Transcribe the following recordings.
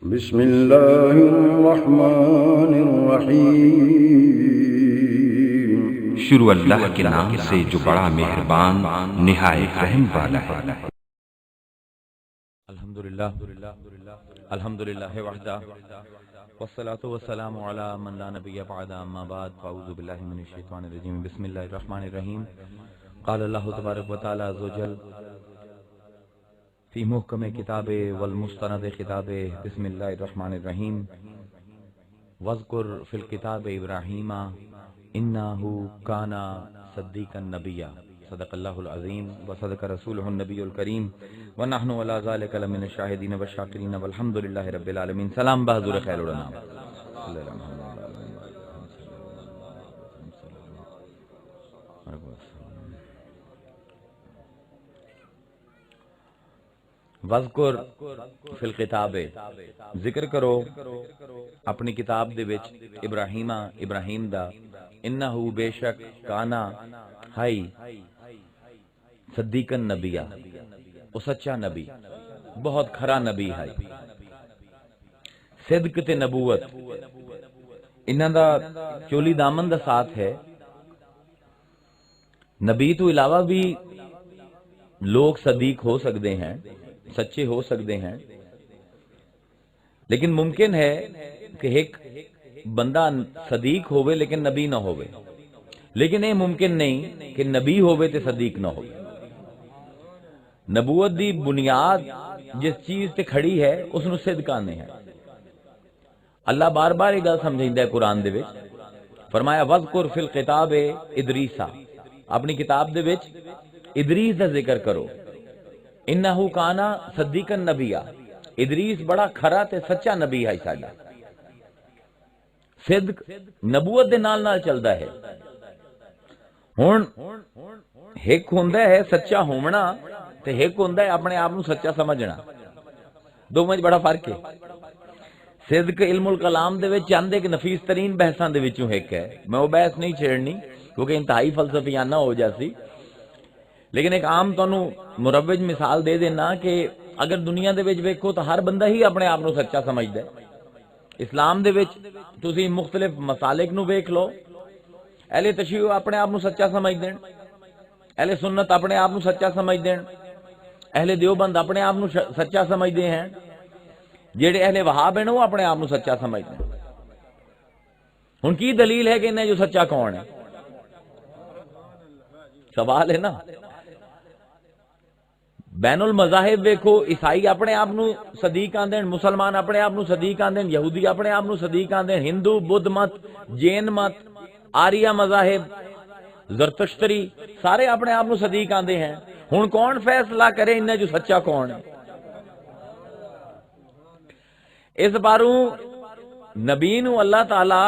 بسم اللہ الرحمن الرحیم۔ شروع اللہ کے نام سے جو بڑا مہربان نہایت رحم والا ہے۔ الحمدللہ وحدہ والصلاة والسلام علی من لا نبی بعد، اما بعد فاعوذ باللہ من الشیطان الرجیم، بسم اللہ الرحمن الرحیم۔ قال اللہ تبارک و تعالی عز و جل فی محکم کتاب والمستند خطاب، بسم اللہ الرحمن الرحیم۔ واذکر فی الکتاب ابراہیم انہ کان صدیقا نبیا، صدق اللہ العظیم وصدق رسولہ النبی الکریم ونحن علی ذلک لمن الشاہدین والشاکرین والحمد للہ رب العالمین۔ سلام بحضور خیر الانام۔ وذکر فی الکتاب، ذکر کرو اپنی کتاب دے وچ ابراہیم دا، انہو بے شک کانا ہائی صدیقا نبیا، او سچا نبی، بہت کھرا نبی ہے۔ صدق تے نبوت انہاں دا چولی دامن دا ساتھ ہے۔ نبی تو علاوہ بھی لوگ صدیق ہو سکتے ہیں، سچے ہو سکتے ہیں، لیکن ممکن ہے کہ ایک بندہ صدیق ہوئے لیکن نبی نہ ہوئے، لیکن یہ ممکن نہیں کہ نبی ہوئے تے صدیق نہ ہوئے۔ نبوت دی بنیاد جس چیز تے کھڑی ہے اس نو صدق آنے ہیں۔ اللہ بار بار یہ گل سمجھائندا ہے قرآن دے وچ، فرمایا وذکر فی الکتاب ادریسا، اپنی کتاب دے وچ ادریس دا ذکر کرو، انہو کانا صدیقا نبیا، ادریس بڑا کھرا تے سچا نبی ہے ساڈا۔ صدق نبوت دے نال نال چلدا ہے۔ ہن ایک ہوندا ہے سچا ہونا تے ایک ہوندا ہے اپنے آپ نو سچا سمجھنا، دو وچ بڑا فرق ہے۔ صدق علم الکلام دے وچ چند ایک نفیس ترین بحثاں دے وچوں ایک ہے، میں وہ بحث نہیں چھیڑنی کیونکہ انتہائی فلسفیانہ ہو جاسی، لیکن ایک عام تانوں مروج مثال دے دینا کہ اگر دنیا دے وچ ویکھو تو ہر بندہ ہی اپنے آپ نو سچا سمجھدا ہے۔ اسلام دے وچ تسی مختلف مسالک نو ویکھ لو، اہل تشیع اپنے آپ نو سچا سمجھ دین، اہل سنت اپنے آپ نو سچا سمجھ دین، اہل دیوبند اپنے آپ نو سچا سمجھدے ہیں، جڑے اہل وہاب ہیں وہ اپنے آپ نو سچا سمجھدے ہیں۔ ہن کی دلیل ہے کہ انہیں جو سچا کون ہے؟ سوال ہے نا۔ بین المذاہب ویکھو، عیسائی اپنے آپ نو صدیق آندے، مسلمان اپنے آپ نو صدیق آندے، یہودی اپنے آپ نو صدیق آندے، ہندو، بدھ مت، جین مت، آریہ مذاہب، زرتشتری، سارے اپنے آپ نو صدیق آندے ہیں۔ ہن کون فیصلہ کرے انہیں جو سچا کون ہے؟ اس باروں نبی نو اللہ تعالی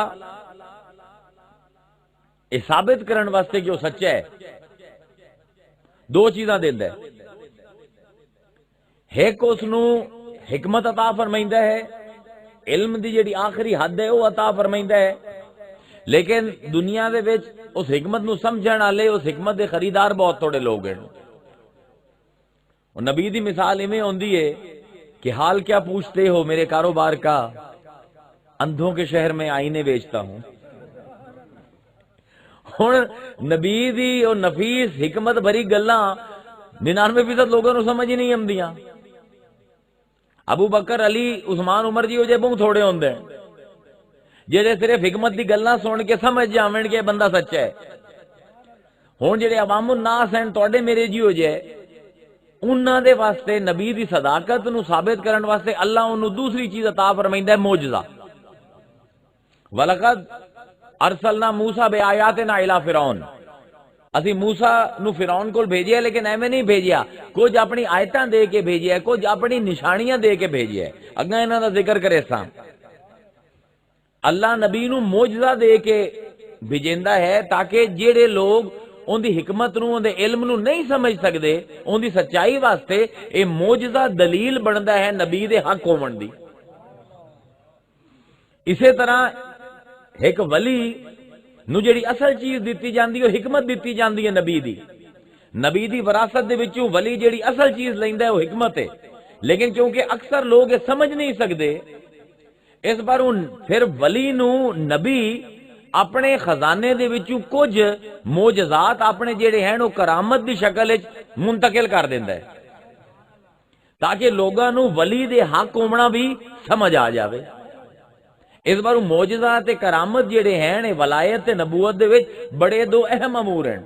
یہ ثابت کرن واسطے کہ وہ سچا ہے دو چیزاں دیندا ہے۔ ایک اس نو حکمت عطا فرمائندا ہے، علم دی جڑی آخری حد ہے وہ عطا فرمائندا ہے، لیکن دنیا دے وچ اس حکمت نو سمجھن والے، اس حکمت دے خریدار بہت تھوڑے لوگ ہیں۔ اور نبی دی مثال ایویں ہوندی ہے کہ حال کیا پوچھتے ہو میرے کاروبار کا، اندھوں کے شہر میں آئینے بیچتا ہوں۔ ہن نبی دی اور نفیس حکمت بھری گلاں 99% لوگوں نو سمجھ ہی نہیں آندیاں۔ ابو بکر، علی، عثمان، عمر جی وہ جے بہت تھوڑے ہوندے ہیں جڑے صرف حکمت دی گلاں سن کے سمجھ جاون کہ بندہ سچا ہے۔ ہن جڑے عوام الناس ہیں تواڈے میرے جی ہو جائے، انہاں دے واسطے نبی دی صداقت نو ثابت کرن واسطے اللہ انہوں دوسری چیز عطا فرمائندا ہے، معجزہ۔ وَلَقَدْ ارسلنا موسیٰ بآیاتنا الی فرعون، اسی موسیٰ نو فرعون کو بھیجیا، لیکن ایویں نہیں بھیجیا، کچھ اپنی آیتاں دے کے بھیجیا ہے، کچھ اپنی نشانیاں دے کے بھیجیا ہے۔ اگاں انہاں دا ذکر کرے ساں، اللہ نبی نو معجزہ دے کے بھیجیندا ہے تاکہ جڑے لوگ ان دی حکمت نو، ان دے علم نو نہیں سمجھ سکدے، ان دی سچائی واسطے اے معجزہ دلیل بندا ہے نبی دے حق ہون دی۔ اسی طرح ایک ولی نو جڑی اصل چیز دیتی جاندی ہے، حکمت دیتی جاندی ہے نبی دی، نبی دی وراثت دے وچوں ولی جڑی اصل چیز لیندا ہے وہ حکمت ہے، لیکن کیونکہ اکثر لوگ یہ سمجھ نہیں سکتے اس پر پھر ولی نو نبی اپنے خزانے دے وچوں کچھ معجزات اپنے جڑے ہیں وہ کرامت دی شکل وچ منتقل کر دیندا ہے تاکہ لوگاں نو ولی دے حق ہونا بھی سمجھ آ جاوے۔ اس بار معجزات تے کرامت جڑے ہیں ولایت تے نبوت دے وچ بڑے دو اہم امور ہیں۔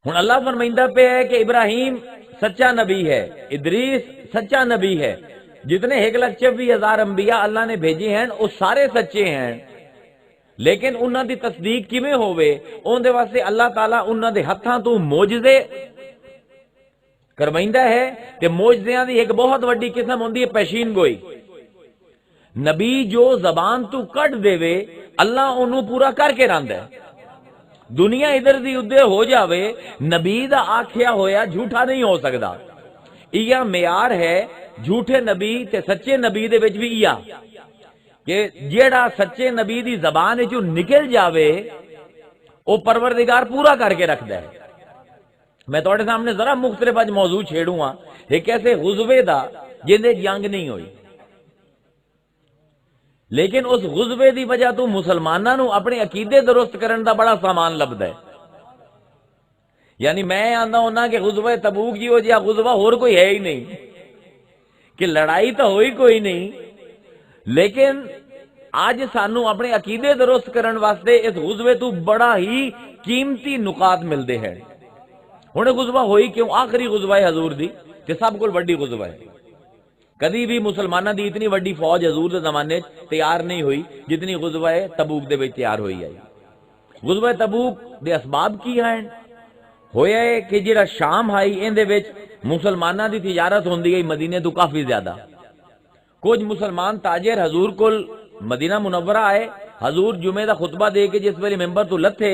ہن اللہ فرمائندا پہ ہے کہ ابراہیم سچا نبی ہے، ادریس سچا نبی ہے، جتنے 1,24,000 انبیاء اللہ نے بھیجے ہیں وہ سارے سچے ہیں، لیکن انہاں دی تصدیق کیویں ہوے اون دے واسطے اللہ تعالیٰ انہاں دے ہتھاں تو معجزے کروائندا ہے۔ تے معجزیاں دی ایک بہت وڈی قسم ہوندی ہے پیشین گوئی۔ نبی جو زبان تو کٹ دے وے اللہ انہوں پورا کر کے رہندا ہے۔ دنیا ادھر دی ادھر ہو جاوے نبی دا آکھیا ہویا جھوٹا نہیں ہو سکدا۔ یہ معیار ہے جھوٹے نبی تے سچے نبی دے وچ بھی یہ کہ جیڑا سچے نبی دی زبان وچوں نکل جاوے او پروردگار پورا کر کے رکھدا ہے۔ میں تواڈے سامنے ذرا مختلف اج موضوع چھیڑوں ہاں، ایک ایسے غزوے دا جندے جنگ نہیں ہوئی، لیکن اس غزوے دی وجہ تو مسلماناں نو اپنے عقیدے درست کرن دا بڑا سامان لبدا ہے۔ یعنی میں آندا ہونا کہ غزوہ تبوک جی ہو جیا غزوہ اور کوئی ہے ہی نہیں، کہ لڑائی تو ہوئی کوئی نہیں، لیکن آج سانو اپنے عقیدے درست کرن واسطے اس غزوے تو بڑا ہی قیمتی نکات ملدے ہیں۔ ہن غزوہ ہوئی کیوں؟ آخری غزوہ ہے حضور دی کہ سب کول وڈی غزوہ ہے۔ کدی بھی مسلمانہ دی اتنی وڈی فوج حضور دے زمانے تیار نہیں ہوئی جتنی غزوہ تبوک دے وچ تیار ہوئی ہے۔ غزوہ تبوک دے اسباب کی ہیں؟ ہویا ہے کہ جڑا شام آئی ان دے وچ مسلمانہ دی تجارت ہوندی ہے مدینے تو کافی زیادہ۔ کچھ مسلمان تاجر حضور کول مدینہ منورہ آئے، حضور جمعے دا خطبہ دے کے جس ویلے ممبر تو لتھے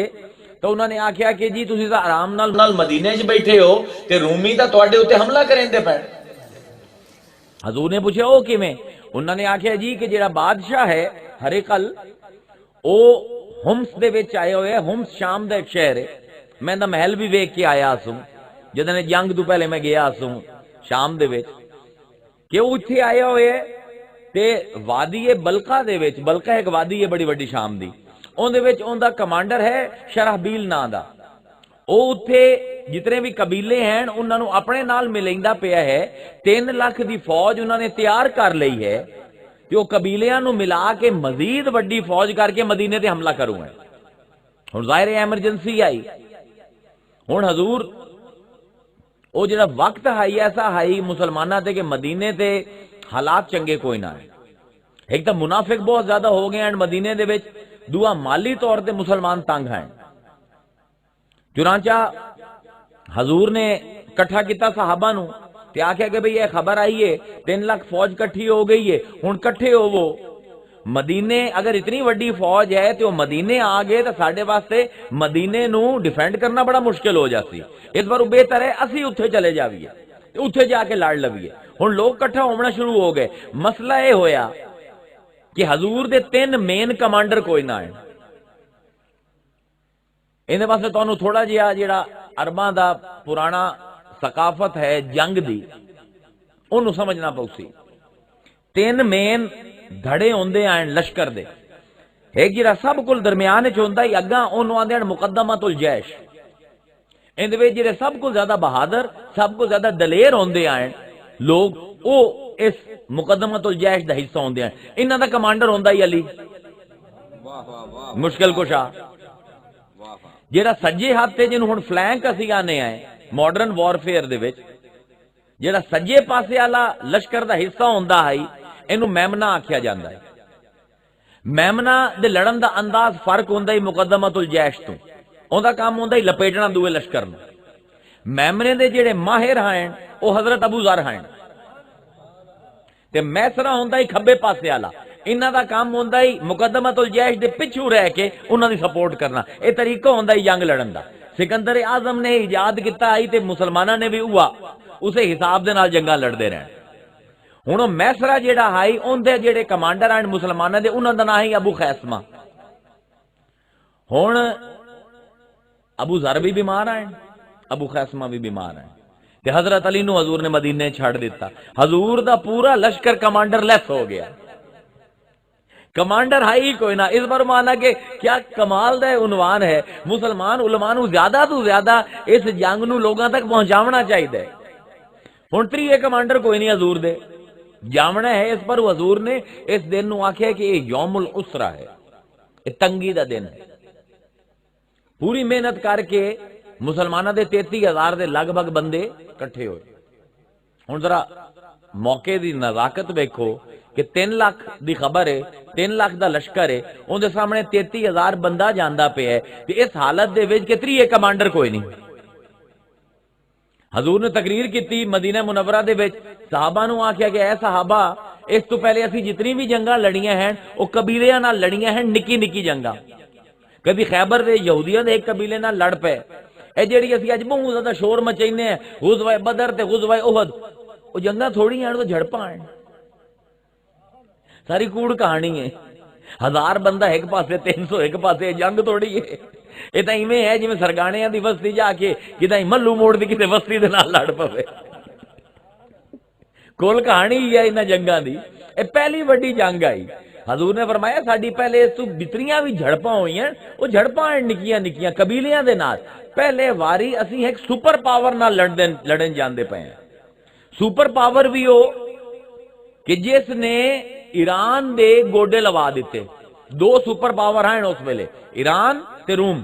تو انہوں نے آکھیا کہ جی تسی تا آرام نال مدینے وچ بیٹھے ہو تے رومی تا تواڈے اوتے حملہ کریندے پے۔ حضور نے پوچھا او کیویں؟ انہوں نے آکھیا جی کہ جڑا بادشاہ ہے ہرقل او ہمس دے وچ آئے ہوئے، ہمس شام دا ایک شہر ہے، میں دا محل بھی ویکھ کے آیا سوں جدوں جنگ تو پہلے میں گیا سوں شام دے وچ، کہ وہ اتھے آئے ہوئے تے وادی بلقا دے وچ، بلقا ایک وادی ہے بڑی وڈی شام دی، اون دے وچ اون دا کمانڈر ہے شرحبیل نام دا۔ او اتھے جتنے بھی قبیلے ہیں انہوں نے اپنے نال ملیندا پیا ہے، 3 لاکھ دی فوج انہوں نے تیار کر لئی ہے کہ وہ قبیلیاں نو ملا کے مزید وڈی فوج کر کے مدینے تے حملہ کروں ہے۔ ہن ظاہر ایمرجنسی آئی، ہن حضور او جڑا وقت آئی ایسا آئی مسلمانہ تے کہ مدینے تے حالات چنگے کوئی نہ ہے۔ ایک تو منافق بہت زیادہ ہو گئے ہیں مدینے دے وچ، دوسرا مالی طور تے مسلمان تنگ ہیں۔ چنانچہ حضور نے کٹھا کیتا صحابہ نو تے آکھیا کہ بھئی یہ خبر آئی ہے 3 لاکھ فوج کٹھی ہو گئی ہے، ہن کٹھے ہوو مدینے، اگر اتنی وڈی فوج ہے تو مدینے آ گئے تو ساڈے واسطے مدینے نو ڈیفینڈ کرنا بڑا مشکل ہو جاتی، اس بار بہتر ہے اسی اتھے چلے جاویے، اتھے جا کے لڑ لویے۔ ہن لوگ کٹھا ہونا شروع ہو گئے، مسئلہ یہ ہویا کہ حضور دے 3 مین کمانڈر کوئی نہ ہیں۔ اندے واسطے تانوں تھوڑا جہا جڑا عرباں دا پرانا ثقافت ہے جنگ دی انہوں سمجھنا پاؤ سی۔ 3 مین دھڑے ہوندے ہیں لشکر دے، ایک جڑا سب کل درمیان وچ ہوندا ہے اگاں اونوں آندے ہیں مقدمۃ الجیش، اندے وچ جڑے سب کو زیادہ بہادر سب کو زیادہ دلیر ہوندے ہیں لوگ او اس مقدمۃ الجیش دا حصہ ہوندے ہیں۔ انہاں دا کمانڈر ہوندا ہے علی مشکل کشا، جڑا سجے ہاتھ تے جنوں ہن فلینک اسی آنے آئے ماڈرن وارفیئر دے وچ، جڑا سجے پاسے والا لشکر دا حصہ ہوندا ہے اینوں میمنا آکھیا جاندا ہے۔ میمنا دے لڑن دا انداز فرق ہوندا ہے مقدمۃ الجیش تو، اوندا کام ہوندا ہے لپیٹنا دوے لشکر نوں۔ میمنے دے جڑے ماہر ہیں او حضرت ابو ذر ہیں تے میسرا ہوندا ہے کھبے پاسے والا، انہاں دا کام ہوندا ہے مقدمۃ الجیش دے پچھو رہ کے انہاں دی سپورٹ کرنا۔ اے طریقہ ہوندا ہے جنگ لڑن دا، سکندر اعظم نے ایجاد کیتا آئی تے مسلماناں نے بھی ہوا اسے حساب دے نال جنگاں لڑدے رہن۔ ہن او میسرا جیڑا ہے اون دے جڑے کمانڈر ہیں مسلماناں دے انہاں دا نام ہے ابو خیسمہ۔ ہن ابو ذر بھی بیمار ہیں، ابو خیسمہ بھی بیمار ہیں، تے حضرت علی نو حضور نے مدینے چھڑ دیتا. حضور دا پورا لشکر کمانڈر لیس ہو گیا, کمانڈر ہائی کوئی نہ. اس پر مانا کہ کیا کمال دا عنوان ہے. مسلمان علماء نو زیادہ تو زیادہ اس جنگ نو لوگاں تک پہنچاونا چاہیے. ہن تریے کمانڈر کوئی نہیں حضور دے, جاونا ہے اس پر. حضور نے اس دن نو آکھیا کہ یہ یوم الاسرہ ہے, یہ تنگی دا دن ہے. پوری محنت کر کے مسلمانہ دے 33,000 دے لگ بھگ بندے کٹھے ہوئے. ہن ذرا موقع دی نزاکت ویکھو کہ 3 لاکھ دی خبر ہے, 3 لاکھ دا لشکر ہے, ان دے سامنے 33,000 بندہ جاندا پیا ہے. تے اس حالت دے وچ کہ 3 کمانڈر کوئی نہیں. حضور نے تقریر کیتی مدینہ منورہ دے وچ, صحابہ نو آکھیا کہ اے صحابہ, اس تو پہلے اسی جتنی بھی جنگاں لڑیاں ہیں وہ قبیلیاں نال لڑیاں ہیں, نکی نکی جنگاں. کبھی خیبر دے یہودیاں دے ایک قبیلے نال لڑ پے, اے جیڑی اسی اج بہت زیادہ شور مچائنے ہیں غزوہ بدر تے غزوہ احد, وہ جنگاں تھوڑی ہیں, تو جھڑپاں ہیں. ساری کوڑ کہانی ہے. 1000 بندہ ایک پاسے, 300 ایک پاسے, جنگ تھوڑی ہے. یہ تو ایویں ہے جی سرگانے دی بستی جا کے کدیں ملو موڑ دی کسی بستی دے نال لڑ پوے. کل کہانی ہی ہے انہاں جنگاں دی. اے پہلی وڈی جنگ آئی. حضور نے فرمایا ساڈی پہلے اس تو بتریاں بھی جھڑپاں ہوئی ہیں, وہ جھڑپاں ہیں نکیاں نکیاں قبیلیاں دے نال. پہلے واری اسی ایک سپر پاور نال لڑن جاندے پے ہیں. سپر پاور بھی ہو کہ جس نے ایران دے گوڈے لوا دیتے. 2 سپر پاور ہیں اس ویلے, ایران تے روم.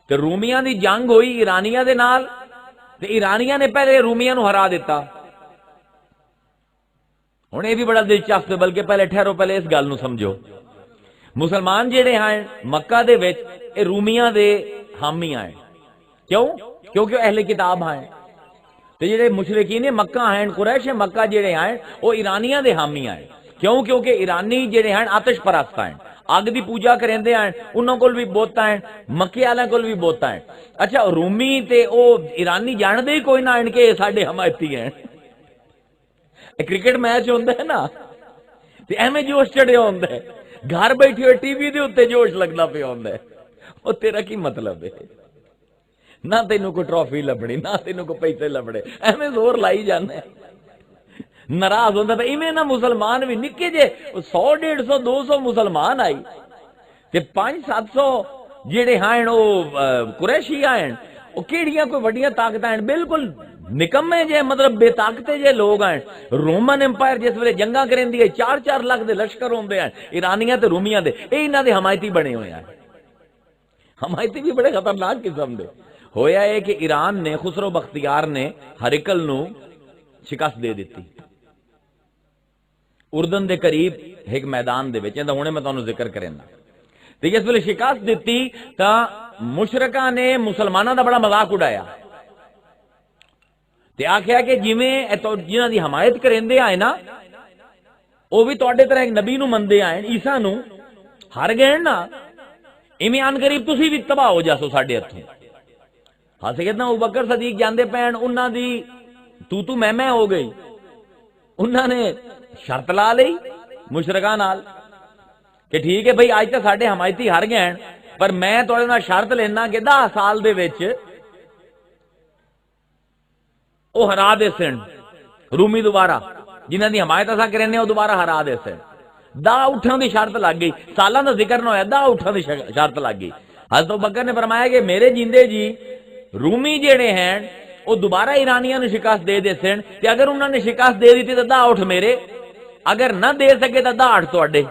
تے رومیاں دی جنگ ہوئی ایرانیاں دے نال, تے ایرانیاں نے پہلے رومیاں نو ہرا دیتا. ہن یہ بھی بڑا دلچسپ ہے, بلکہ پہلے ٹھہرو, پہلے اس گل نو سمجھو. مسلمان جڑے ہیں مکہ دے وچ اے رومیاں دے حامی ہیں. کیوں؟ کیونکہ اہل کتاب ہیں. تے جڑے مشرکین مکہ ہیں, قریش مکہ جڑے ہیں, وہ ایرانیاں دے حامی ہیں. کیوں؟ کیونکہ ایرانی جڑے ہیں آتش پرست ہیں, اگ دی پوجا کریندے ہیں, انہاں کول بھی بوتاں ہیں, مکے والے کول بھی بوتاں ہیں. اچھا رومی تے او ایرانی جاندے ہی کوئی نہ ان کے ساڈے حمایتی ہیں. کرکٹ میچ ہوندا ہے نا, تے ایویں جوش چڑھیا ہوندا ہے, گھر بیٹھے ہوئے ٹی وی دے اوتے جوش لگدا پیا ہوندا ہے. او تیرا کی مطلب ہے؟ نہ تینوں کوئی ٹرافی لبنی, نہ تینوں کوئی پیسے لبنے, ایویں زور لائی جانا ہے. ناراض ہوندا پیا. ایویں نہ مسلمان بھی نکے جے 100 150 200 مسلمان آئی تے 500-700 جڑے ہیں او قریشی ہیں, او کیڑیاں کوئی وڈیاں طاقتاں ہیں؟ بالکل نکمے جے, مطلب بے طاقتے جے لوگ ہیں. رومن امپائر جس ویلے جنگاں کریندی ہے 4-4 لاکھ دے لشکر ہوندے ہیں ایرانیاں تے رومیاں دے, اے انہاں دے حمایتی بنے ہوئے ہیں. حمایتی بھی بڑے خطرناک قسم دے. ہویا ہے کہ ایران نے, خسرو بختیار نے ہرکل نو شکست دے دیتی اردن دے قریب ایک میدان دے وچ. ہنے میں تانوں ذکر کرنا. تے جس ویلے شکست دیتی تاں مشرکاں نے مسلماناں دا بڑا مذاق اڑایا تے آکھیا کہ جویں جنہاں دی حمایت کریندے آئے نا, او بھی تواڈے طرح ایک نبی نو مندے آئے, عیسیٰ نو ہر گئے نا, ایویں ان قریب تسی بھی تباہ ہو جاسو ساڈے ہتھوں. سیدنا ابوبکر صدیق جاندے پین, انہاں دی تو میں ہو گئی. انہاں نے شرط لا لئی مشرکاں نال کہ ٹھیک ہے بھئی اج تے ساڈے حمایتی ہر گئے, پر میں تواڈے نال شرط لینا کہ 10 سال دے وچ او ہرا دے سن رومی دوبارہ, جنہاں دی حمایت اساں کرنے او دوبارہ ہرا دے سن. 10 اٹھاں دی شرط لگ گئی. سالاں دا ذکر نہ ہویا, 10 اٹھاں دی شرط لگ گئی. حضرت ابوبکر نے فرمایا کہ میرے جیندے جی رومی جڑے ہیں وہ دوبارہ ایرانیاں نے شکست دے سن, تے اگر انہوں نے شکست دے دیتی تو 10 اٹھ میرے, اگر نہ دے سکے تو 10 اٹھ تواڈے.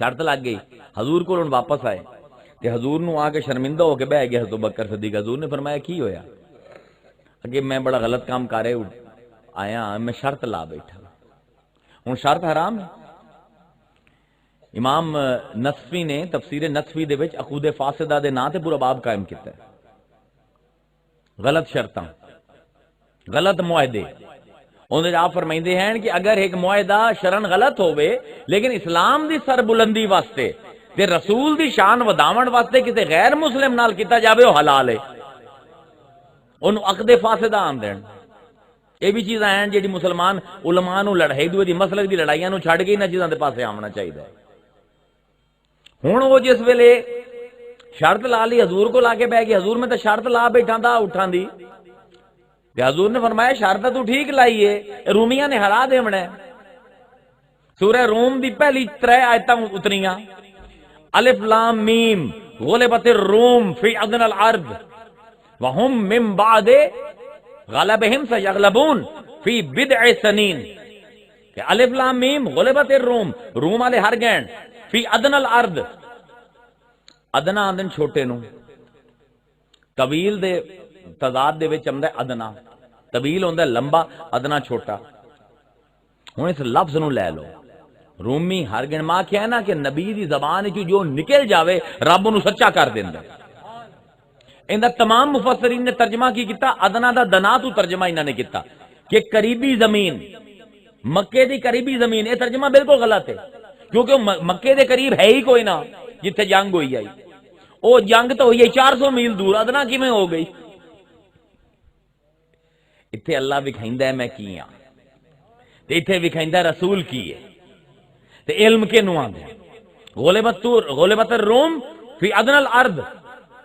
شرط لگ گئی. حضور کو واپس آئے تے حضور نو آ کے شرمندہ ہو کے بہ گیا حضرت ابوبکر صدیق. حضور نے فرمایا کی ہویا؟ کہ میں بڑا غلط کام کر رہے آیا, میں شرط لا بیٹھا. ہوں شرط حرام ہے. امام نصفی نے تفسیر نصفی دے وچ عقود فاسدہ دے نام تے پورا باب قائم کیتا ہے. غلط شرطاں, غلط معاہدے. انہوں نے آپ فرمائندے ہیں کہ اگر ایک معاہدہ شرن غلط ہوئے لیکن اسلام دی سربلندی واسطے تے رسول دی شان وداون واسطے کسی غیر مسلم نال کیتا جاوے وہ حلال ہے, انہوں عقد فاسدہ آن دین. یہ بھی چیزاں ہیں جیڑی مسلمان علماء نو لڑائی دوے دی مسلک دی لڑائیاں نو چھڑ کے انہاں چیزاں دے پاسے آمنا چاہیے. ہن وہ جس ویلے شرط لا لی, حضور کو لا کے بہ گئی. حضور میں تو شرط لا بیٹھا تھا اٹھاں دی, کہ حضور نے فرمایا شرط تو ٹھیک لائیے، رومیاں نے ہرا دیونا ہے۔ سورہ روم دی پہلی 3 آیتاں اتریاں، الف لام میم غلبت الروم فی ادنی الارض وہم من بعد غلبہم سیغلبون فی بضع سنین، کہ الف لام میم غلبت الروم، روم والے ہر گئے فی ادنی الارض، ادنا آندن چھوٹے نو، طویل دے تضاد دے وچ آندا ہے ادنا، طویل ہوندا ہے لمبا، ادنا چھوٹا۔ ہن اس لفظ نو لے لو، رومی ہر گن ماں کیا ہے نا کہ نبی دی زبان وچ جو نکل جاوے رب انہوں سچا کر دیندا۔ اندہ تمام مفسرین نے ترجمہ کی کیتا، ادنا دا دنا تو ترجمہ انہوں نے کیتا کہ قریبی زمین، مکے دی قریبی زمین۔ یہ ترجمہ بالکل غلط ہے، کیونکہ مکے دے قریب ہے ہی کوئی نہ جتھے جنگ ہوئی آئی، او جنگ تو ہوئی ہے 400 میل دور، ادنا کی میں ہو گئی۔ اتھے اللہ وکھائندا ہے میں کی ہاں، تے اتھے وکھائندا ہے رسول کی ہے، تے علم کے نو آندے غلبت الروم فی ادنی الارض،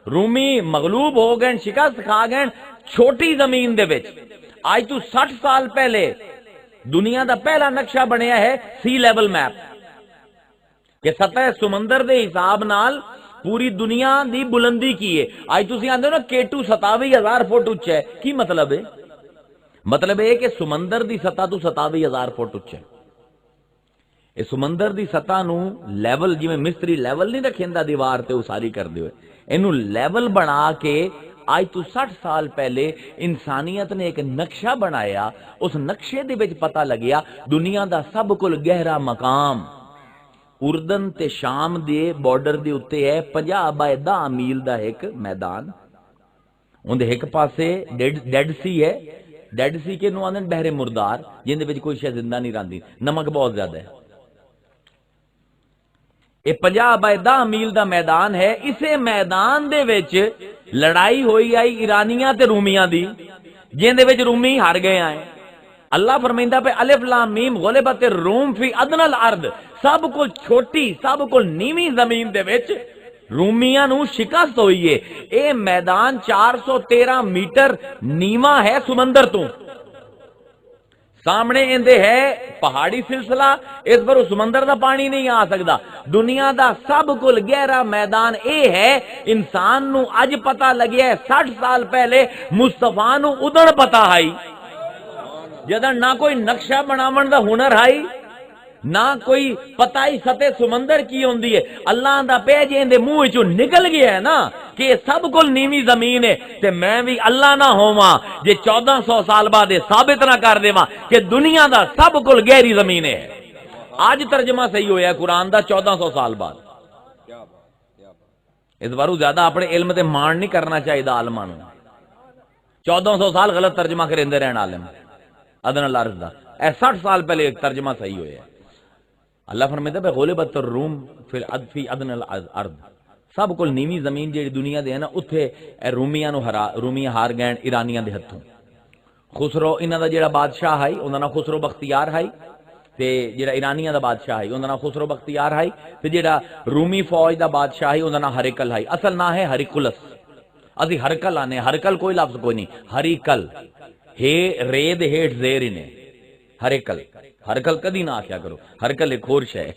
رومی مغلوب ہو گئے، شکست کھا گئے چھوٹی زمین دے وچ۔ آج تو 60 سال پہلے دنیا دا پہلا نقشہ بنیا ہے سی لیول میپ، کہ سطح سمندر دے حساب نال پوری دنیا دی بلندی کی ہے۔ آج تسی آندے ہو نا K2 27,000 فٹ اچا ہے، کی مطلب ہے؟ مطلب ہے کہ سمندر دی سطح تو 27,000 فٹ اچا ہے۔ اس سمندر دی سطح نو لیول، جی میں مستری لیول نہیں رکھیندا دیوار تے اساری کر دے ہوئے، اینو لیول بنا کے آج تو 60 سال پہلے انسانیت نے ایک نقشہ بنایا، اس نقشے دے وچ پتہ لگیا دنیا دا سب کل گہرا مقام اردن تے شام دے بارڈر دے اتے ہے 50 بائی 10 میل دا ایک میدان، ان دے ایک پاسے ڈیڈ سی ہے، ڈیڈ سی کے نو آندن بحر مردار، جن دے وچ کوئی شے زندہ نہیں رہندی، نمک بہت زیادہ ہے۔ یہ 50 بائی 10 میل دا میدان ہے، اسے میدان دے وچ لڑائی ہوئی آئی ایرانیاں تے رومیاں دی، جن دے وچ رومی ہار گئے آئے۔ اللہ فرمائندہ پہ الف لام میم غلبت الروم فی ادنی الارض، سب کو چھوٹی سب کو نیویں زمین دے وچ رومیاں نو شکست ہوئی ہے۔ اے میدان 413 میٹر نیواں ہے سمندر تو، سامنے اندے ہے پہاڑی سلسلہ، اس پر سمندر دا پانی نہیں آ سکتا۔ دنیا دا سب کل گہرا میدان اے ہے، انسان نو اج پتہ لگیا ہے 60 سال پہلے مصطفیٰ نو ادھر پتہ آئی، جدہ نہ کوئی نقشہ بناون دا ہنر آئی، نہ کوئی پتہ ہی سطح سمندر کی ہوندی ہے۔ اللہ دا پیج اندے منہ وچوں نکل گیا ہے نا کہ یہ سب کل نیویں زمین ہے، تے میں بھی اللہ نہ ہوواں جے 1400 سال بعد یہ ثابت نہ کر دیواں کہ دنیا دا سب کل گہری زمین ہے۔ آج ترجمہ صحیح ہویا ہے قرآن دا 1400 سال بعد۔ اس بارو زیادہ اپنے علم تے مان نہیں کرنا چاہیے عالماں نوں، 1400 سال غلط ترجمہ کریندے رہن عالم ادنی الارض دا، اے 60 سال پہلے ایک ترجمہ صحیح ہویا ہے۔ اللہ فرماتا ہے غلبت الروم فی ادنی الارض، سب کل نیویں زمین جیڑی دنیا دے ہے نا اتھے رومیاں نو رومی ہار گئے ایرانیاں دے ہتھوں۔ خسرو انہاں دا جیڑا بادشاہ ہے انہاں نام خسرو بختیار ہے، تے جیڑا ایرانیاں دا بادشاہ ہے انہاں نام خسرو بختیار ہے، تے جیڑا رومی فوج دا بادشاہ ہے انہاں نام ہرکل ہے۔ اصل نام ہے ہرکلس، اسی ہرکل آنے، ہرکل کوئی لفظ کوئی نہیں، ہریکل ہے رے دے ہیٹھ زیر نے ہرکل، ہرکل کدی نہ آکھیا کرو، ہرکل ایک اور شے ہے،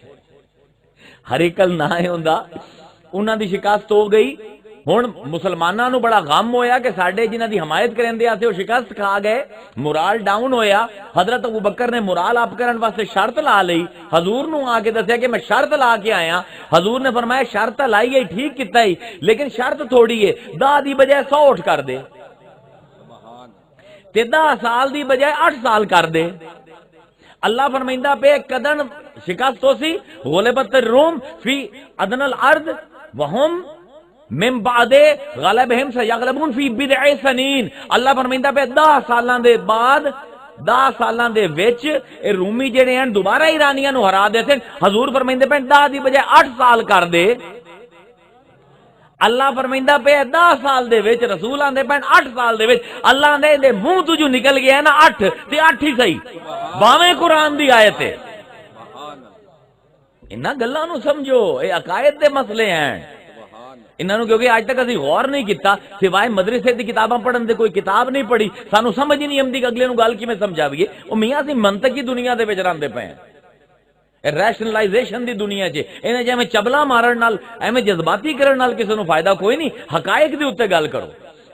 ہرکل نہ ہے ہوندا۔ انہاں دی شکست ہو گئی، ہن مسلماناں نو بڑا غم ہویا کہ ساڈے جنہاں دی حمایت کرن دے آتے وہ شکست کھا گئے، مورال ڈاؤن ہویا۔ حضرت ابوبکر نے مورال اپ کرن واسطے شرط لا لئی، حضور نو آ کے دسیا کہ میں شرط لا کے آیا۔ حضور نے فرمایا شرط لائی ہے ٹھیک کیتا ہی، لیکن شرط تھوڑی ہے، 10 دی بجائے 100 اٹھ کر دے، تے 10 سال دی بجائے 8 سال کر دے۔ اللہ فرمائندہ پہ کدن شکست ہو سی غلبت الروم فی ادنی الارض وہم من بعد غلبہم سیغلبون فی بضع سنین۔ اللہ فرمائندہ پہ 10 سالاں دے بعد 10 سالاں دے وچ اے رومی جڑے ہیں دوبارہ ایرانیاں نو ہرا دے سن۔ حضور فرمائندے پہ 10 دی بجائے 8 سال کر دے۔ اللہ فرمائندہ پہ 10 سال دے وچ، رسول آندے پہ 8 سال دے وچ، اللہ دے منہ تو جو نکل گیا ہے نا 8 تے 8 ہی صحیح، باویں قرآن دی آیت ہے۔ انہاں گلاں نو سمجھو، اے عقائد دے مسئلے ہیں، انہوں نے کیونکہ آج تک اسی غور نہیں کیتا سوائے مدرسے دی کتاباں پڑھن دے کوئی کتاب نہیں پڑھی سانو سمجھ ہی نہیں آندی کہ اگلے نو گل کیویں سمجھاویے او میاں سی منطقی دنیا دے وچ رہندے پئے ہیں ریشنلائزیشن دی دنیا چ انہیں جے میں چبلا مارن نال ایویں جذباتی کرن نال کسے نو فائدہ کوئی نہیں حقائق دے اوتے گل کرو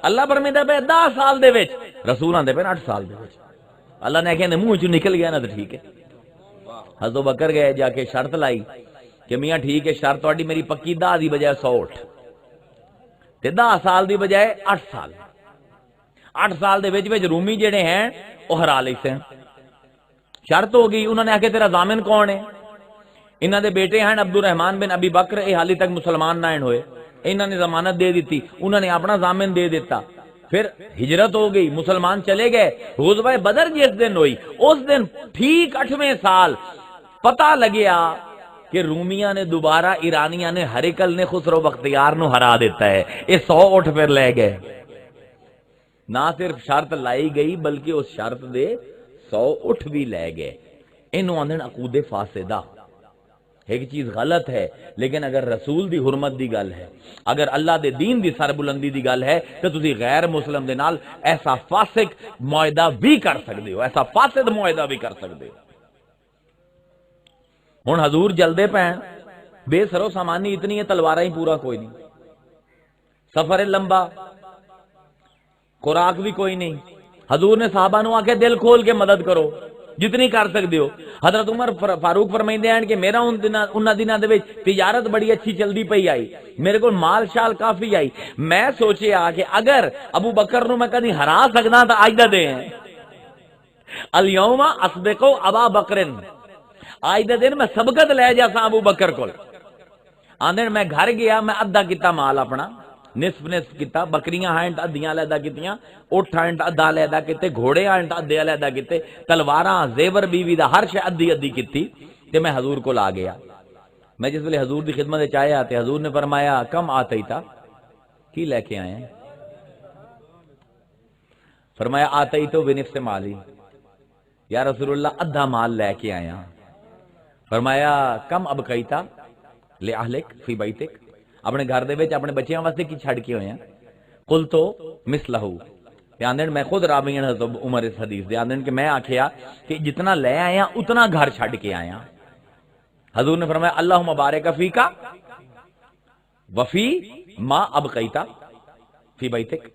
اللہ فرمیندا پے 10 سال دے وچ رسول آندے پے 8 سال دے وچ اللہ نے کہنے منہ چ نکل گیا نا تے ٹھیک ہے حضرت بکر گئے جا کے شرط لائی کہ میاں ٹھیک ہے شرط تہاڈی میری پکی 10 دی بجائے 100 اٹھ تے 10 سال دی بجائے 8 سال 8 سال دے وچ وچ رومی جڑے ہیں وہ ہرا لئی سن شرط ہو گئی انہوں نے آکھے تیرا ضامن کون ہے انہاں دے بیٹے ہیں عبد الرحمن بن ابی بکر اے حالی تک مسلمان نہ ہوئے انہوں نے ضمانت دے دیتی انہوں نے اپنا ضامن دے دیتا پھر ہجرت ہو گئی مسلمان چلے گئے غزوہ بدر جس دن ہوئی اس دن ٹھیک 8ویں سال پتہ لگیا کہ رومیاں نے دوبارہ ایرانیاں نے ہرکل نے خسرو بختیار نو ہرا دیتا ہے یہ 100 اٹھ پھر لے گئے نہ صرف شرط لائی گئی بلکہ اس شرط دے 100 اٹھ بھی لے گئے انہوں آندھن عقود فاسدہ ایک چیز غلط ہے لیکن اگر رسول دی حرمت دی گل ہے اگر اللہ دے دین دی سربلندی دی گل ہے تو تسی غیر مسلم دے نال ایسا فاسق معاہدہ بھی کر سکتے ہو ایسا فاسد معاہدہ بھی کر سکتے ہو ہن حضور جلدے پین بے سرو سامانی اتنی ہے تلوارہ ہی پورا کوئی نہیں سفر ہے لمبا خوراک بھی کوئی نہیں حضور نے صحابہ نو آکے دل کھول کے مدد کرو جتنی کر سکتے ہو حضرت عمر فاروق فرمائندے ہیں کہ میرا انہاں دنوں دے وچ تجارت بڑی اچھی چلدی پئی آئی میرے کو مال شال کافی آئی میں سوچیا کہ اگر ابو بکر نو میں کدی ہرا سکدا تا اج دا دے ہیں الیوم اصدقو ابا بکرن آج دے دن میں سبقت لے جا سا ابو بکر کول آندن میں گھر گیا میں ادھا کیتا مال اپنا نصف کیتا بکریاں ہائنٹ ادھیاں علیحدہ کیتیاں اٹھ ہائنٹ ادھا علیحدہ کیتے گھوڑے ہائنٹ ادھے علیحدہ کیتے تلواراں زیور بیوی دا ہر شے ادھی ادھی کیتی تے میں حضور کول آ گیا میں جس ویلے حضور دی خدمت وچ آیا تے حضور نے فرمایا کم آتے تا کی لے کے آئے ہیں فرمایا آتے ہی تو بنفس مالی یا رسول اللہ ادھا مال لے کے آیا فرمایا کم اب کئیتا لے اہلک فی بیتک اپنے گھر دے وچ اپنے بچیاں واسطے کی چھڑ کے ہوئے ہیں قل تو مثلہو یاندن میں خود راوی ہیں حضرت عمر اس حدیث دے یاندن کہ میں آکھیا کہ جتنا لے آیا اتنا گھر چھڑ کے آیا حضور نے فرمایا اللہم بارک فیکا وفی ما ابقیتا فی بیتک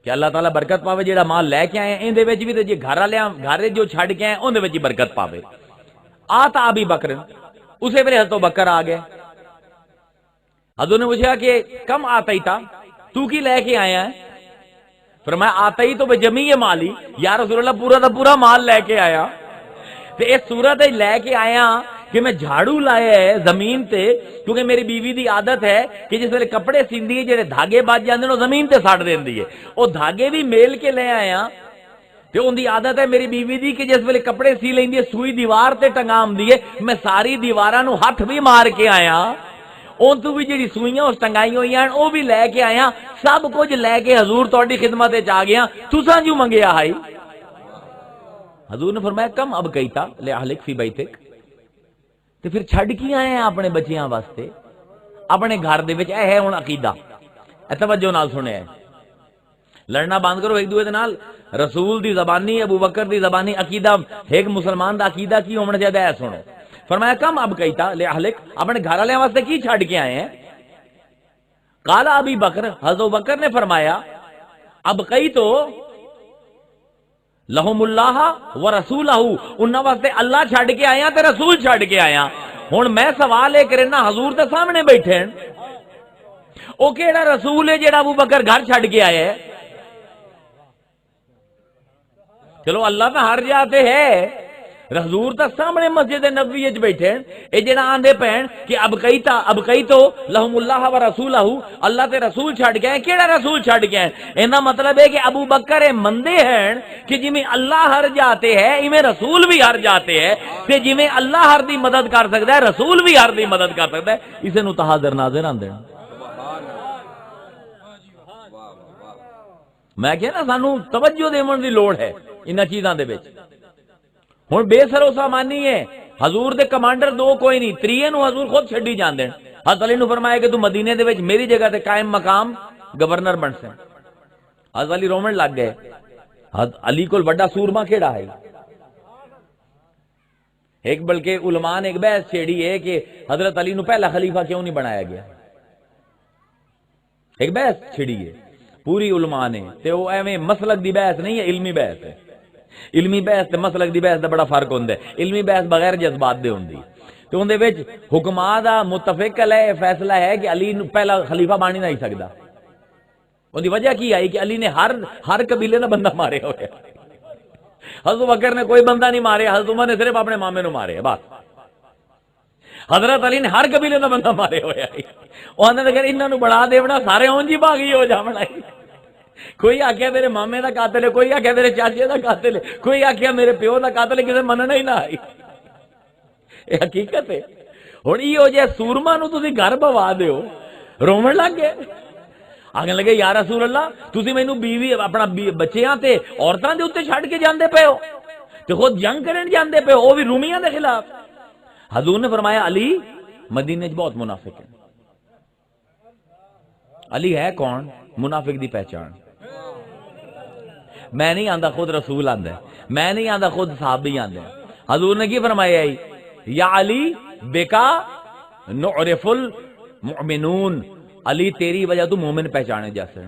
کہ اللہ تعالیٰ برکت پاوے جیڑا مال لے کے آئے ہیں ان دے وچ بھی تے جے گھر جو چھڑ کے آئے ان دے وچ برکت پاوے آتا ابی بکر اسے میرے حضرت بکر آ گئے حضور نے پوچھا کہ کم آتا ہی تھا تو کی لے کے آیا ہے فرمایا آتا ہی تو بجمیع مالی یا رسول اللہ پورا دا پورا مال لے کے آیا تو اس صورت لے کے آیا کہ میں جھاڑو لایا ہے زمین تے کیونکہ میری بیوی دی عادت ہے کہ جس ویلے کپڑے سیندی ہے جڑے دھاگے بج جاندے نے زمین تے سٹ دیندی ہے او دھاگے بھی میل کے لے آیا تے ان دی عادت ہے میری بیوی دی کہ جس ویلے کپڑے سی لیندی ہے سوئی دیوار تے ٹنگام دی ہے میں ساری دیواراں نو ہاتھ بھی مار کے آیا اون تو بھی جڑی سوئیاں اس ٹنگائی ہوئی ہیں او بھی لے کے آیا سب کچھ لے کے حضور تہاڈی خدمت وچ آ گیا تساں جو منگیا ہے حضور نے فرمایا کم اب کیتا لے اہلک فی بیتک تے پھر چھڈ کے آئے ہیں اپنے بچیاں واسطے اپنے گھر دے وچ اے ہے ہن عقیدہ اے توجہ نال سنیا لڑنا بند کرو ایک دوسرے دے نال رسول دی زبانی ابو بکر دی زبانی عقیدہ ایک مسلمان دا عقیدہ کی ہونا چاہیے ہے سنو فرمایا کم اب کیتا لے اہلک اپنے گھر والے واسطے کی چھڈ کے آئے ہیں قال ابی بکر حضرت بکر نے فرمایا اب کئی تو لہم اللہ و رسولہ انہاں واسطے اللہ چھڈ کے آیا تے رسول چھڈ کے آیا ہن میں سوال اے کرنا حضور دے سامنے بیٹھے ہیں او کیڑا رسول ہے جڑا ابو بکر گھر چھڈ کے آیا ہے چلو اللہ تو ہر جاتے ہے حضور تا سامنے مسجد نبوی وچ بیٹھے اے جڑا آندے پین کہ اب کئی تو لہم اللہ و رسولہ اللہ تے رسول چھڈ گئے کیڑا رسول چھڈ گئے ایندا مطلب ہے کہ ابو بکر مندے ہیں کہ جویں اللہ ہر جاتے ہے ایویں رسول بھی ہر جاتے ہے تے جویں اللہ ہر دی مدد کر سکدا ہے رسول بھی ہر دی مدد کر سکدا ہے اسے نو تحاضر ناظر آندے میں کہ نا سانو توجہ دیون دی لوڑ ہے انہاں چیزاں دے وچ ہن بے سرو سامانی ہے حضور دے کمانڈر دو کوئی نہیں تریے نو حضور خود چھڈی جاندے حضرت علی نے فرمایا کہ تو مدینے دے وچ میری جگہ تے قائم مقام گورنر بن سے. حضرت علی رومن لگ گئے. حضرت علی کول بڑا سورما کیڑا ہے. ایک بلکہ علماء نے ایک بحث چھیڑی ہے کہ حضرت علی نو پہلا خلیفہ کیوں نہیں بنایا گیا. ایک بحث چھڑی ہے پوری علماء نے تے وہ ایویں مسلک دی بحث نہیں ہے، علمی بحث ہے. علمی بحث تے مسلک دی بحث دا بڑا فرق ہوندا ہے. علمی بحث بغیر جذبات دے ہوندی تے اون دے وچ حکماں دا متفق علیہ فیصلہ ہے کہ علی نو پہلا خلیفہ بن ہی نہیں سکدا. اون دی وجہ کی آئی کہ علی نے ہر قبیلے دا بندہ مارے ہوئے. حضرت بکر نے کوئی بندہ نہیں مارے، حضرت عمر نے صرف اپنے مامے نو مارے بس. حضرت علی نے ہر قبیلے دا بندہ مارے ہوئے. انہوں نے کہا انہوں بڑھا دیونا سارے اونج ہی باغی ہو جاونا. کوئی آکھیا میرے مامے دا قاتل ہے، کوئی آکھیا میرے چاچے دا قاتل ہے، کوئی آکھیا میرے پیو دا قاتل ہے، کسے مننا ہی نہ آئی. یہ حقیقت ہے. ہن ایہو جے سورما نو تسی گھر بوا دیو رومن لگ گئے. آگے لگے یا رسول اللہ تسی مینوں بیوی اپنا بچیاں تے عورتاں دے اوتے چھڈ کے جاندے پئے ہو تے خود جنگ کرن جاندے پئے ہو، او وی رومیاں دے خلاف. حضور نے فرمایا علی مدینے وچ بہت منافق ہیں. علی ہے کون؟ منافق دی پہچان. میں نہیں آندا خود رسول آندا ہے، میں نہیں آندا خود صحابی آندا ہے. حضور نے کی فرمایا یا علی بکا نعرف المؤمنون، علی تیری وجہ تو مومن پہچانے جیسے.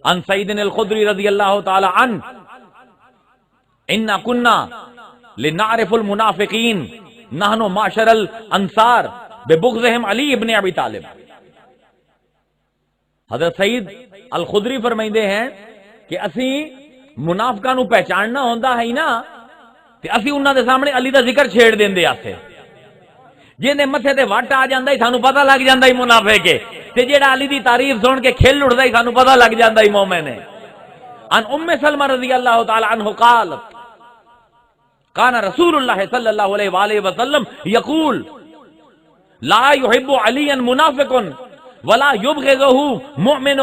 ان سیدنا الخدری رضی اللہ تعالی عنہ انا کنا لنعرف المنافقین نحن معشر الانصار ببغضهم علی ابن ابی طالب. حضرت سید الخدری فرمائندے ہیں کہ اسی منافقاں نو پہچاننا ہوندا ہے نا تے اسی انہاں دے سامنے علی دا ذکر چھیڑ دیندے آسے. جیندے متھے تے وٹ آ جاندا ہی سانو پتہ لگ جاندا ہی منافق ہے، تے جیڑا علی دی تعریف سن کے کھل اٹھدا ہی سانو پتہ لگ جاندا ہی مومن ہے. ان ام سلمہ رضی اللہ تعالی عنہ قال کان رسول اللہ صلی اللہ علیہ وآلہ وسلم یقول لا يحب علیا منافق ولا یبغضہ مؤمن.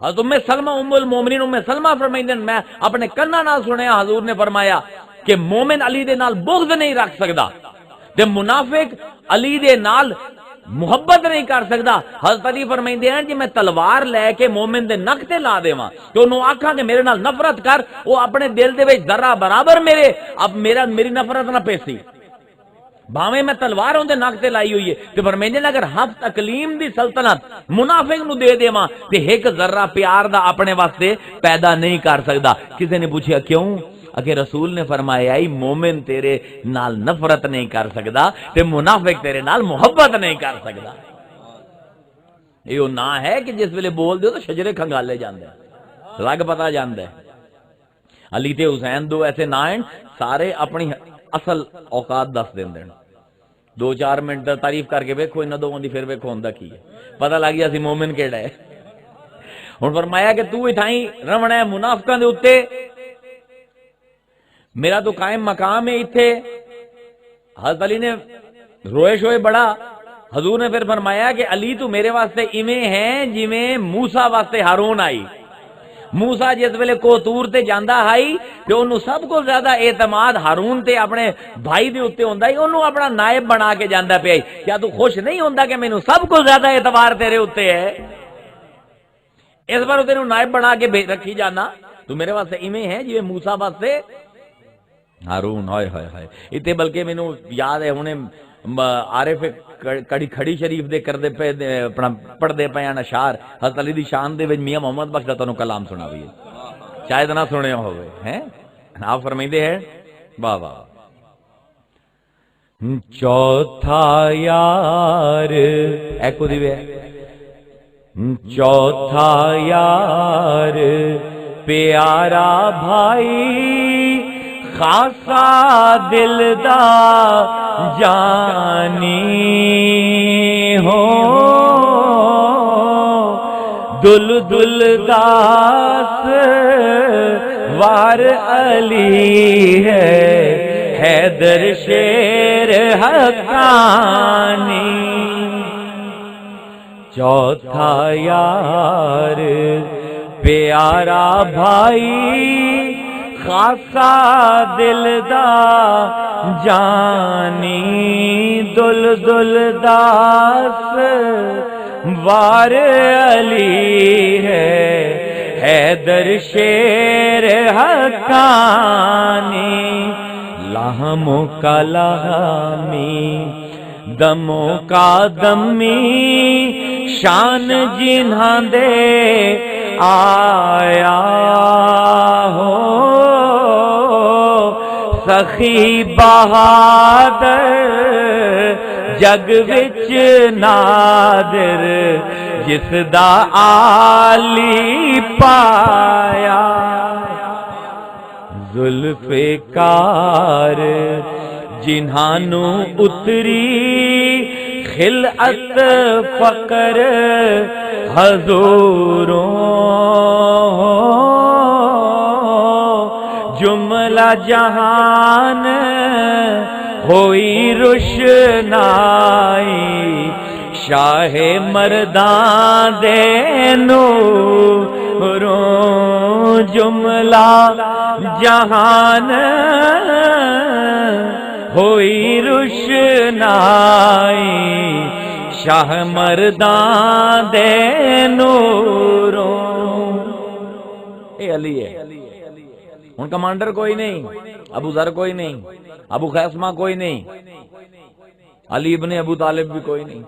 حضرت ام سلمہ ام المومنین ام سلمہ فرمائندے میں اپنے کنا نال سنیا حضور نے فرمایا کہ مومن علی دے نال بغض نہیں رکھ سکدا تے منافق علی دے نال محبت نہیں کر سکدا. حضرت علی فرمائندے ہیں جی میں تلوار لے کے مومن دے نک تے لا دیواں تے اونوں آکھاں کہ میرے نال نفرت کر، او اپنے دل دے وچ ذرہ برابر میری نفرت نہ پیسی بھاویں میں تلوار اون دے نک تے لائی ہوئی ہے. تے فرمائندے نے اگر ہفت اقلیم دی سلطنت منافق نو دے دیواں تے ایک ذرہ پیار دا اپنے واسطے پیدا نہیں کر سکدا. کسی نے پوچھا کیوں؟ کہ رسول نے فرمایا مومن تیرے نال نفرت نہیں کر سکدا تے منافق تیرے نال محبت نہیں کر سکدا. یہ نا ہے کہ جس ویلے بول دیو تو شجرے کھنگالے جاندے لگ پتا جاندے. علی تے حسین دو ایسے نا ہیں سارے اپنی اصل اوقات دس دیندے. 2-4 منٹ تعریف کر کے ویکھو انہاں دوواں دی پھر ویکھو ہوندا کی ہے، پتہ لگ گیا سی مومن کیڑا ہے. ہن فرمایا کہ تو اتھائیں رہنا ہے منافقاں دے اوتے، میرا تو قائم مقام ہے ایتھے. حضرت علی نے روئے شوئے بڑا. حضور نے پھر فرمایا کہ علی تو میرے واسطے ایویں ہیں جویں موسیٰ واسطے ہارون آئی. موسیٰ جس ویلے کوتور تے جاندا ہائی تے انہوں سب کو زیادہ اعتماد ہارون تے اپنے بھائی دے اوتے ہوندا ہی، انہوں اپنا نائب بنا کے جاندا پیا. کیا تو خوش نہیں ہوندا کہ مینوں سب کو زیادہ اعتبار تیرے اوتے ہے؟ اس بار تینوں نائب بنا کے رکھی جانا. تو میرے واسطے ایویں ہے جویں موسیٰ واسطے ہارون. ہائے ہائے ہائے. اتنے بلکہ مینوں یاد ہے ہنے عارف کھڑی شریف دے کردے پے اپنا پڑھدے پے اشعار حضرت علی دی شان دے وچ میاں محمد بخش دا تانوں کلام سناوی ہے، شاید نہ سنیا ہوئے ہیں. آپ فرمائندے ہیں واہ واہ چوتھا یار ایکو دی وے چوتھا یار پیارا بھائی خاصا دل دا جانی ہو دل دل داس وار علی ہے حیدر شیر حقانی. چوتھا یار پیارا بھائی خاصا دل دا جانی دل دل داس وار علی ہے حیدر شیر حقانی لہموں کا لہمی دموں کا دمی شان جنہاں دے آیا ہو سخی بہادر جگ وچ نادر جس دا عالی پایا ذوالفقار جنہانوں اتری خلعت فقر حضوروں جملہ جہان ہوئی روشنائی شاہ مردان دے نوروں جملہ جہان ہوئی روشنائی شاہ مردان دے نوروں. اے علی ہے ان کمانڈر کوئی نہیں، ابو ذر کوئی نہیں، ابو خیثمہ کوئی نہیں، علی ابن ابو طالب بھی کوئی نہیں.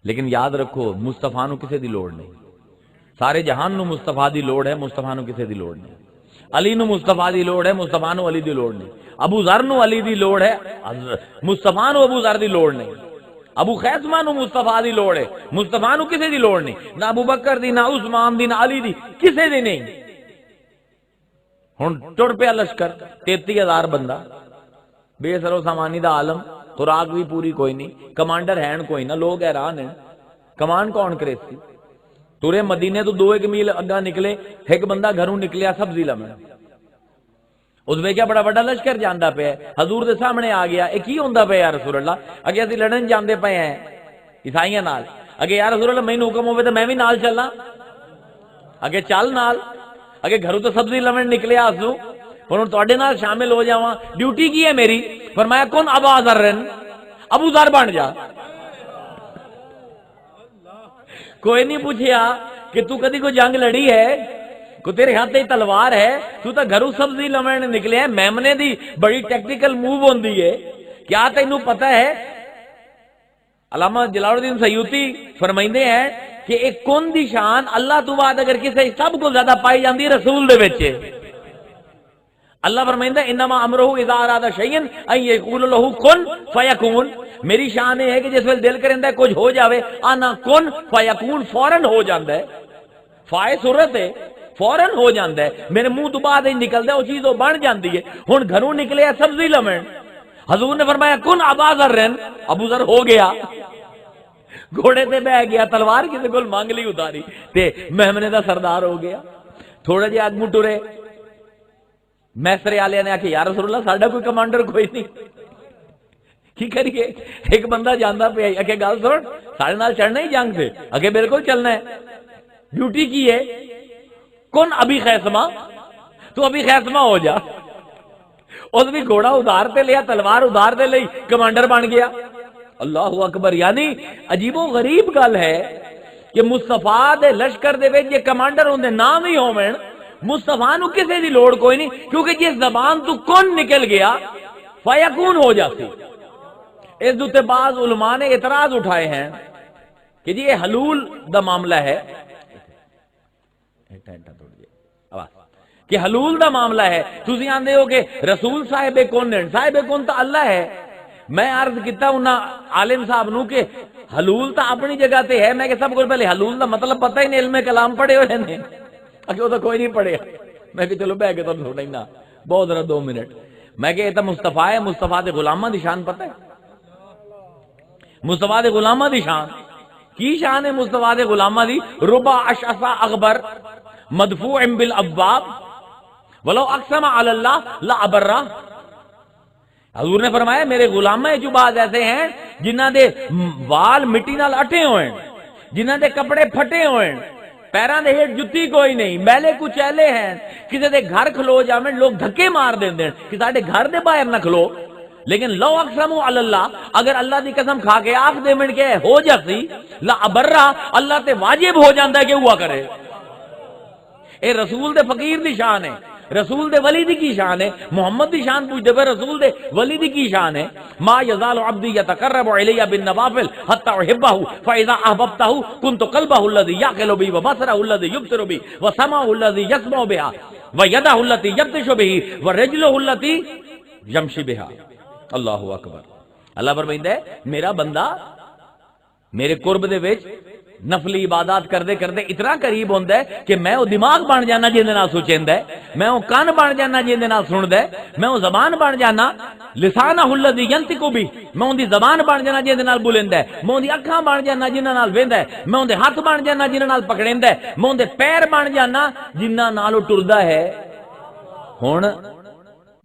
لیکن یاد رکھو مصطفیٰ نو کسے دی لوڑ نہیں، سارے جہان نو مصطفیٰ دی لوڑ ہے، مصطفیٰ نو کسے دی لوڑ نہیں. علی نو مصطفیٰ دی لوڑ ہے، مصطفیٰ نو علی دی لوڑ نہیں. ابو ذر نو علی دی لوڑ ہے، مصطفیٰ نو ابو ذر دی لوڑ نہیں. ابو خیثمہ نو مصطفیٰ دی لوڑ ہے، مصطفیٰ نو کسے دی لوڑ نہیں، نہ ابو بکر دی، نہ عثمان دی، نہ علی دی، کسے دی نہیں. ہن ٹر پیا لشکر 33,000 بندہ، بے سر و سامانی دا عالم، خوراک بھی پوری کوئی نہیں، کمانڈر ہین کوئی نہ، لوگ حیران ہیں کمان کون کرے سی. تورے مدینے تو 2 میل اگا نکلے، ایک بندہ گھروں نکلیا سبزی لمن، اس ویکھیا بڑا بڑا لشکر جاندا پیا، حضور دے سامنے آ گیا. اے کی ہوندا پیا یا رسول اللہ؟ اگے اسی لڑن جاندے پے ہیں عیسائیاں نال. اگے یا رسول اللہ مینوں حکم ہوے تے میں بھی نال چلاں. اگے چل نال. اگے گھروں تو سبزی لمن نکلیا اسو، ہن تواڈے نال شامل ہو جاواں، ڈیوٹی کی ہے میری؟ فرمایا کون ابا ذر، ابو ذر بن جا. کوئی نہیں پوچھیا کہ تو کدی کوئی جنگ لڑی ہے، کو تیرے ہاتھ تے تلوار ہے، تو تا گھروں سبزی لمن نکلے ہے. میمنے دی بڑی ٹیکٹیکل موو ہوندی ہے، کیا تینوں پتہ ہے؟ علامہ جلال الدین سیوطی فرمائندے ہیں کہ ایک کون دی شان اللہ تو بعد اگر کسے سب کو زیادہ پائی جاندی ہے رسول دے وچ. اللہ فرمائندہ انما امرہ اذا اراد شیئا ان یقول له کن فیکون. میری شان یہ ہے کہ جس وقت دل کریندا ہے کچھ ہو جاوے، انا کن فیکون فوراً ہو جاندا ہے. فائے صورت ہے فوراً ہو جاندا ہے، میرے منہ تو بعد ہی نکلدا ہے، وہ چیز وہ بن جاندی ہے. ہن گھروں نکلے سبزی لمن، حضور نے فرمایا کن ابا ذر، ابو ذر ہو گیا، گھوڑے تے بیٹھ گیا، تلوار کسی کول مانگ لی اتاری تے میمنے دا سردار ہو گیا. تھوڑا جہا اگوں ٹرے، میسرے والے نے آخیا یا رسول اللہ ساڈا کوئی کمانڈر کوئی نہیں، کی کریے؟ ایک بندہ جاندا پیا، اکھے گل سن سارے نال چڑھنا ہی جنگ سے، اگے بالکل چلنا ہے، ڈیوٹی کی ہے کون ابھی خیثمہ، تو ابھی خیثمہ ہو جا. اس بھی گھوڑا ادھار تے لیا، تلوار ادھار تے لئی، کمانڈر بن گیا. اللہ اکبر. یعنی عجیب و غریب گل ہے کہ مصطفیٰ دے لشکر دے وچ یہ کمانڈر ہوندے نام ہی ہوون، مصطفیٰ نو کسے دی لوڑ کوئی نہیں، کیونکہ جس زبان تو کون نکل گیا فیکون ہو جاتی. اس دوتے بعض علماء نے اعتراض اٹھائے ہیں کہ جی یہ حلول دا معاملہ ہے، کہ حلول دا معاملہ ہے. تسی آندے ہو کہ رسول صاحب کون ہیں، صاحب کون تو اللہ ہے. میں عرض کیتا انہاں عالم صاحب نو کہ حلول تا اپنی جگہ تے ہے، میں کہ سب کو پہلے حلول دا مطلب پتہ ہی نہیں، علم کلام پڑھے ہوئے نے، اکھے وہ تو کوئی نہیں پڑھے. میں کہ چلو بہ کے تو سننا بہت ذرا 2 منٹ. میں کہ یہ تو مصطفیٰ ہے، مصطفیٰ دے غلاماں دی شان پتہ ہے؟ مصطفیٰ دے غلاماں دی شان کی شان ہے؟ مصطفیٰ دے غلاماں دی ربا اشعث اغبر مدفوع بالابواب ولو اقسم علی اللہ لا ابرہ. حضور نے فرمایا میرے غلاماں جو بعض ایسے ہیں جنہاں دے وال مٹی نال اٹھے ہوئے، جنہاں دے کپڑے پھٹے ہوئے، پیراں دے ہیٹھ جُتی کوئی نہیں، میلے کچیلے ہیں، کسی دے گھر کھلو جاویں لوگ دھکے مار دیندے کہ ساڈے گھر دے باہر نہ کھلو، لیکن لو اقسموا علی اللہ، اگر اللہ دی قسم کھا کے آکھ دے من کے ہو جاسی لا ابرا، اللہ تے واجب ہو جاندا ہے کہ ہوا کرے۔ اے رسول دے فقیر دی شان ہے، رسول دے ولی دی کی شان ہے، محمد دی شان پوچھتے پہ رسول دے ولی دی کی شان ہے۔ ما یزال عبدی یتقرب الی بالنوافل حتی احبہ فاذا احببتہ کنت قلبہ الذی یعقل بہ وبصرہ الذی یبصر بہ وسمعہ الذی یسمع بہ ویدہ التی یبطش بہ ورجلہ التی یمشی بہ۔ اللہ اکبر۔ اللہ فرمائندا ہے میرا بندہ میرے قرب دے وچ نفلی عبادات کردے کردے اتنا قریب ہوندا ہے کہ میں وہ دماغ بن جانا جن دے نال سوچیندا ہے، میں وہ کان بن جانا جن دے نال سندا ہے، میں وہ زبان بن جانا لسانہ الذی ینطق بہ، میں اون دی زبان بن جانا جن دے نال بولیندا ہے، میں اون دی اکھاں بن جانا جنہاں نال ویندا ہے، میں اون دے ہاتھ بن جانا جنہاں نال پکڑیندا ہے، میں اون دے پیر بن جانا جنہاں نال او ٹردا ہے۔ ہن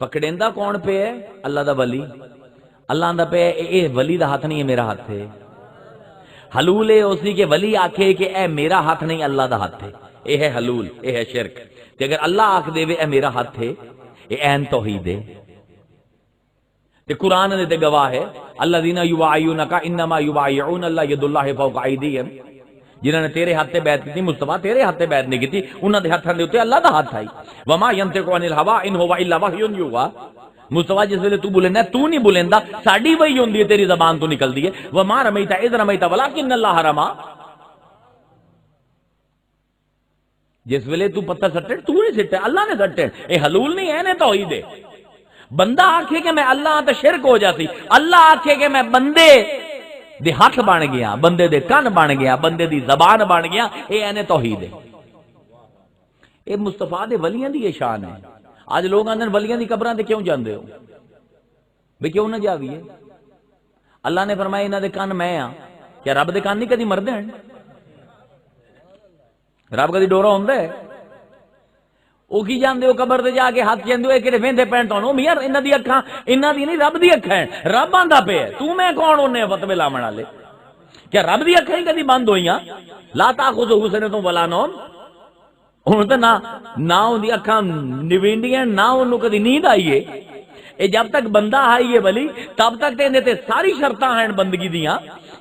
پکڑیندا کون پہ ہے؟ اللہ دا ولی۔ اللہ آندا پہ اے ولی دا ہاتھ نہیں ہے، میرا ہاتھ ہے۔ حلول ہے اسی کے ولی آکھے کہ اے میرا ہاتھ نہیں اللہ دا ہاتھ ہے، اے ہے حلول، اے ہے شرک۔ کہ اگر اللہ آکھ دے وے اے میرا ہاتھ ہے، اے عین توحید ہے۔ تے قرآن نے تے گواہ ہے الذین یبایعونک انما یبایعون اللہ ید اللہ فوق ایدیہم، جنہاں نے تیرے ہاتھ تے بیعت کی، مصطفیٰ تیرے ہاتھ تے بیعت نہیں کی، انہاں دے ہاتھاں دے اوتے اللہ دا ہاتھ ہے۔ وما ینطق عن الہوا ان هو الا وحی یوحی، مصطفیٰ جس ویلے تو بولنا ہے تو نہیں بولندا، ساڈی وحی ہوندی ہے، تیری زبان تو نکلدی ہے۔ وما رمیت اذ رمیت ولکن اللہ رما، جس ویلے تو پتھر سٹے تو نہیں سٹے، اللہ نے سٹے۔ اے حلول نہیں ہے، نے توحید ہے۔ بندہ آکھے کہ میں اللہ تے شرک ہو جاسی، اللہ آکھے کہ میں بندے دے ہاتھ بن گیا، بندے دے کان بن گیا، بندے دی زبان بن گیا، اے اینے توحید ہے۔ اے مصطفیٰ دے ولیاں دی یہ شان ہے۔ آج لوگ آندن ولیاں دی قبراں تے کیوں جاندے ہو؟ بے کیوں نہ جاویے؟ اللہ نے فرمایا انہاں دے کان میں ہاں، کیا رب دے کان نہیں کدی مردے ہیں؟ رب کدی ڈورا ہوندا ہے؟ او کی جاندے ہو قبر تے جا کے ہاتھ کہندے ہو اے کڑے ویندے پین تانوں میاں انہاں دی اکھاں، انہاں دی نہیں رب دی اکھاں ہیں، رب آندا پے ہے، تو میں کون ہونے فتوی لاون والے؟ کیا رب دی اکھاں ہی کدی بند ہوئیاں؟ لا تاخذہ سنۃ ولا نوم، ہن تے نہ اون دی اکھاں نویندیاں، نہ اونوں کدی نیند آئی ہے۔ اے جب تک بندہ آئی ہے ولی تب تک تے اندے تے ساری شرطاں ہیں بندگی دیاں۔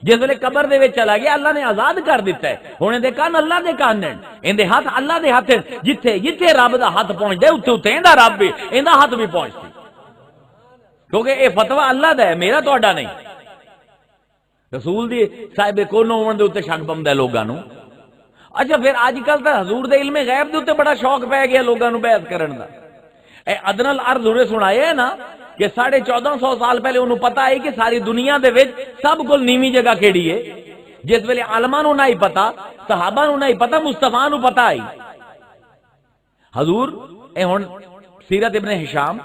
جس ویلے قبر دے وچ چلا گیا اللہ نے آزاد کر دیتا ہے، ہن دے کان اللہ دے کان ہیں، اندے ہاتھ اللہ دے ہاتھ ہیں، جتھے جتھے رب دا ہاتھ پہنچدا ہے اوتھے اوتھے ایندا رب بھی ایندا ہاتھ بھی پہنچدا، کیونکہ اے فتوی اللہ دا ہے، میرا تہاڈا نہیں۔ رسول دی صاحب کون ہون دے اوتے شک پوندا ہے لوگاں نوں۔ اچھا پھر اج کل تے حضور دے علم غیب دے اوتے بڑا شوق پی گیا لوگاں نوں بحث کرن دا۔ اے ادنی الارض ہوئے سنایا ہے نا کہ 1450 سال پہلے انہوں پتا ہے کہ ساری دنیا دے وچ سب کو نیویں جگہ کیڑی ہے، جس ویلے عالماں نوں نہیں پتا، صحابہ نوں نہیں پتا، مصطفیٰ نوں پتا ہے۔ حضور اے ہن سیرت ابن ہشام،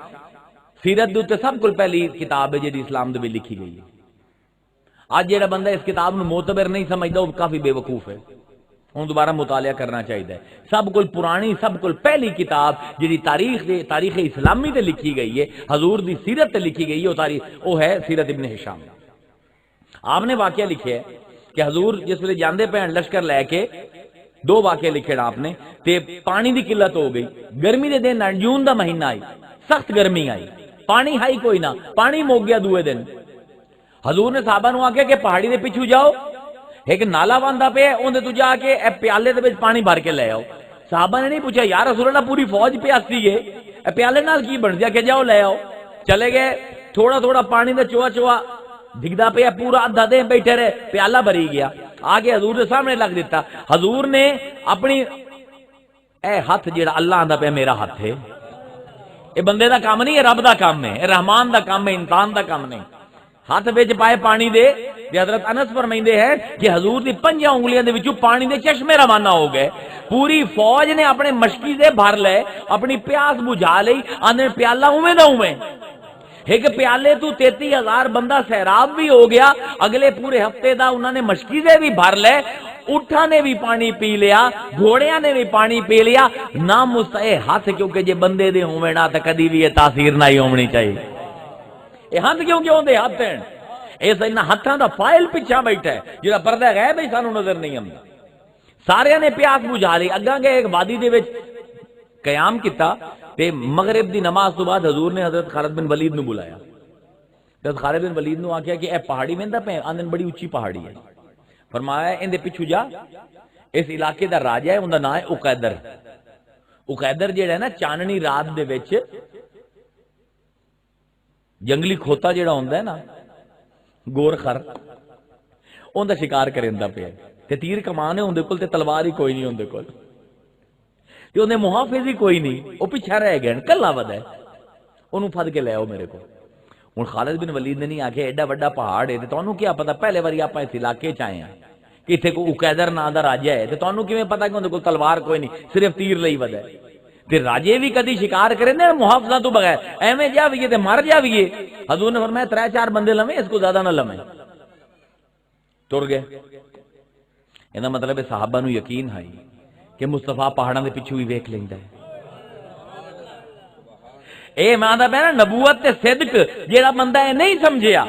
سیرت دے اوتے سب کو پہلی کتاب ہے جڑی اسلام دے وچ لکھی گئی ہے۔ اج جڑا بندہ اس کتاب نوں معتبر نہیں سمجھدا وہ کافی بے وقوف ہے، ہن دوبارہ مطالعہ کرنا چاہیے۔ سب کو پرانی، سب کو پہلی کتاب جی تاریخ اسلامی تے لکھی گئی ہے، حضور دی سیرت تے لکھی گئی ہے، وہ ہے سیرت ابن ہشام۔ آپ نے واقعہ لکھے ہے کہ حضور جس ویلے جاندے پہن لشکر لے کے، دو واقعے لکھے آپ نے، تے پانی دی قلت ہو گئی، گرمی دے دن جون دا مہینہ آئی، سخت گرمی آئی، پانی ہائی کوئی نہ، پانی مک گیا دوے دن۔ حضور نے صحابہ نو آکھیا کہ پہاڑی دے پیچھے جاؤ، ایک نالا بندا پیا اندے تو جا کے اے پیالے دے وچ پانی بھر کے لے آؤ۔ صحابہ نے نہیں پوچھا یا رسول اللہ پوری فوج پیاسی ہے، اے پیالے نال کی بن جا کہ جاؤ لے آؤ۔ چلے گئے، تھوڑا تھوڑا پانی دا چوہا چوہا دکھدا پیا، پورا ادھا دن بیٹھے رہے، پیالہ بھری گیا، آگے حضور دے سامنے لگ دیتا۔ حضور نے اپنی اے ہاتھ جیڑا اللہ آندا پیا میرا ہاتھ ہے، اے بندے دا کام نہیں ہے، رب دا کام ہے، اے رحمان دا کام ہے، انسان دا کام نہیں۔ ہاتھ وچ پائے پانی دے، حضرت انس فرمائندے ہیں کہ حضور دی 5 انگلیاں دے وچوں پانی دے چشمے روانہ ہو گئے۔ پوری فوج نے اپنے مشکی دے بھر لے، اپنی پیاس بجھا لئی، آندے پیالہ اوویں دا اوویں۔ ایک پیالے تو 33,000 بندہ سیراب بھی ہو گیا، اگلے پورے ہفتے دا انہوں نے مشکی دے بھی بھر لے، اٹھا نے بھی پانی پی لیا، گھوڑیاں نے بھی پانی پی لیا، نہ مستعے ہاتھ کیونکہ جے بندے دے ہوویں نہ تے کدی بھی یہ تاثیر نہ ہی ہونی چاہیے۔ یہ ہاتھ کیوں دے ہاتھ ہیں؟ اس انہاں ہاتھاں دا فائل پیچھا بیٹھا ہے جڑا پردہ غیب ہے سانوں نظر نہیں آندا۔ سارے نے پیاس بجھا لی. اگاں گئے ایک وادی دے وچ قیام کیتا تے مغرب دی نماز تو بعد حضور نے حضرت خالد بن ولید نو بلایا. حضرت خالد بن ولید نو آکھیا کہ اے پہاڑی ویندا پے؟ آندن بڑی اونچی پہاڑی ہے. فرمایا ان دے پیچھے جا, اس علاقے دا راجا ہے, اوندا نام ہے اقیدر. اقیدر جیڑا ہے نا چاننی رات دے وچ جنگلی کھوتا جیڑا ہوندا ہے نا گور خر, اوندا شکار کریندا پیا تے تیر کمان ہے اوندے کول تے تلوار ہی کوئی نہیں اوندے کول تے اوندے محافظ ہی کوئی نہیں, او پیچھے رہ گئے کلا ودا ہے, اونوں پھد کے لے آؤ میرے کول. ہن خالد بن ولید نے نہیں آکھیا ایڈا بڑا پہاڑ ہے تے تانوں کیا پتہ, پہلے واری آپاں اس علاقے چ آئے ہیں کہ اتنے کوئی اقیدر نام دا راجا ہے تے تانوں کیویں پتہ کہ اندے کول تلوار کوئی نہیں, صرف تیر لئی ودا ہے. تے راجے بھی کدی شکار کرے نا محافظاں تو بغیر, ایویں جاویے تے مر جاویے. حضور نے فرمایا 3-4 بندے لویں, اس کو زیادہ نہ لویں. تر گئے. ایندا مطلب ہے صحابہ نو یقین ہے کہ مصطفیٰ پہاڑاں دے پیچھے ہی ویکھ لیندا ہے. اے ماندا پیا نا نبوت تے صدق, جیڑا بندہ اے نہیں سمجھیا,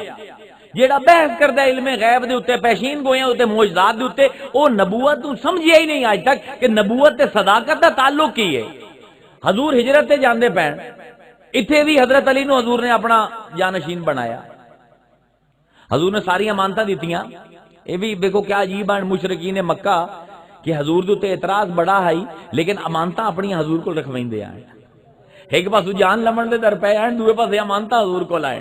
جیڑا بحث کردا علم غیب دے اوتے, پیشین گوئیاں اوتے, معجزات دے اوتے, او نبوت نو سمجھیا ہی نہیں آج تک کہ نبوت تے صداقت دا تعلق کی ہے. حضور ہجرت تے جاندے پین, ایتھے بھی حضرت علی نو حضور نے اپنا جانشین بنایا. حضور نے ساری امانتاں دتیاں. اے بھی دیکھو کیا عجیب ہے مشرکین مکہ کہ حضور دے اوتے اعتراض بڑا ہے لیکن امانتاں اپنی حضور کول رکھویندے آئے. ایک پاسو جان لمن دے در پے آئے, دوسرے پاسے امانتاں حضور کول آئے.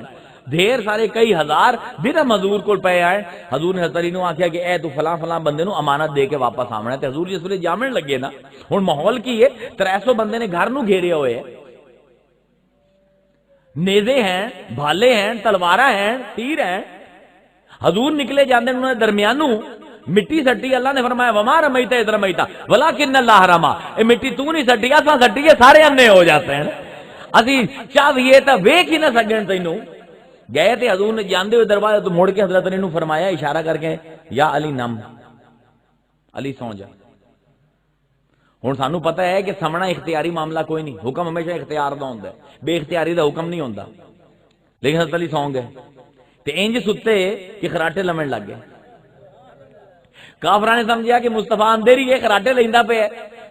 ڈھیر سارے کئی ہزار درہم حضور کول پے آئے. حضور نے حضرت علی نو آکھیا کہ اے تو فلاں فلاں بندے نو امانت دے کے واپس آونا ہے. تے حضور جس ویلے جامن لگے نا, ہن ماحول کی ہے 300 بندے نے گھر نو گھیرے ہوئے ہیں, نیزے ہیں, بھالے ہیں, تلواراں ہیں, تیر ہیں. حضور نکلے جاندے انہوں نے درمیانوں مٹی سٹی. اللہ نے فرمایا وما رمیتا اذ رمیتا ولکن اللہ رما, اے مٹی تو نہیں سٹی, اساں سٹی ہے, سارے انے ہو جاتے ہیں. اسی چاہیے تا ویکھ ہی نہ سکن تینوں. گئے تھے حضور نے جاندے ہوئے دروازے تو مڑ کے حضرت علی نو فرمایا اشارہ کر کے, یا علی نم, علی سو جا. ہن سانو پتہ ہے کہ سمنا اختیاری معاملہ کوئی نہیں, حکم ہمیشہ اختیار دا ہوندا ہے, بے اختیاری دا حکم نہیں ہوندا. لیکن حضرت علی سو گئے تے انج ستے کہ خراٹے لمن لگ گئے. کافراں نے سمجھیا کہ مصطفیٰ اندر ہی ہے, خراٹے لیندا پیا.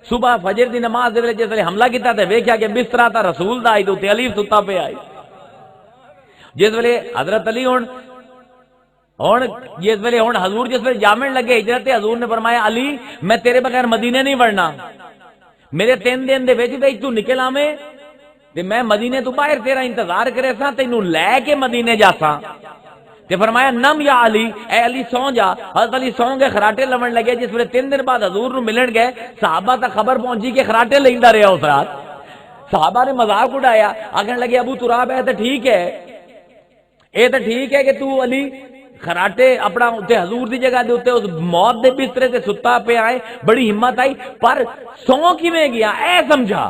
صبح فجر دی نماز دے ویلے جس ویلے حملہ کیتا تے ویکھیا کہ بستر تا رسول دا تے اوتے علی ستا پیا ہے. جس ویلے حضرت علی ہن جس ویلے حضور جس ویلے جامن لگے ہجرت, حضور نے فرمایا علی میں تیرے بغیر مدینے نہیں وڑنا, میرے 3 دن دے وچ وچ تو نکل آویں تے میں مدینے تو باہر تیرا انتظار کرے سا, تینوں لے کے مدینے جاساں. تے فرمایا نم یا علی, اے علی سو جا. حضرت علی سو گئے, خراٹے لمن لگے. جس ویلے 3 دن بعد حضور نو ملن گئے, صحابہ تک خبر پہنچی کہ خراٹے لیندا رہیا اس رات. صحابہ نے مذاق اڑایا, آکھن لگے ابو تراب ہے تے ٹھیک ہے, اے تے ٹھیک ہے کہ تو علی خراٹے اپنا اتنے حضور دی جگہ دے اتنے اس موت دے بسترے تے ستا پہ آئے, بڑی ہمت آئی, پر سو کیویں گیا اے سمجھا.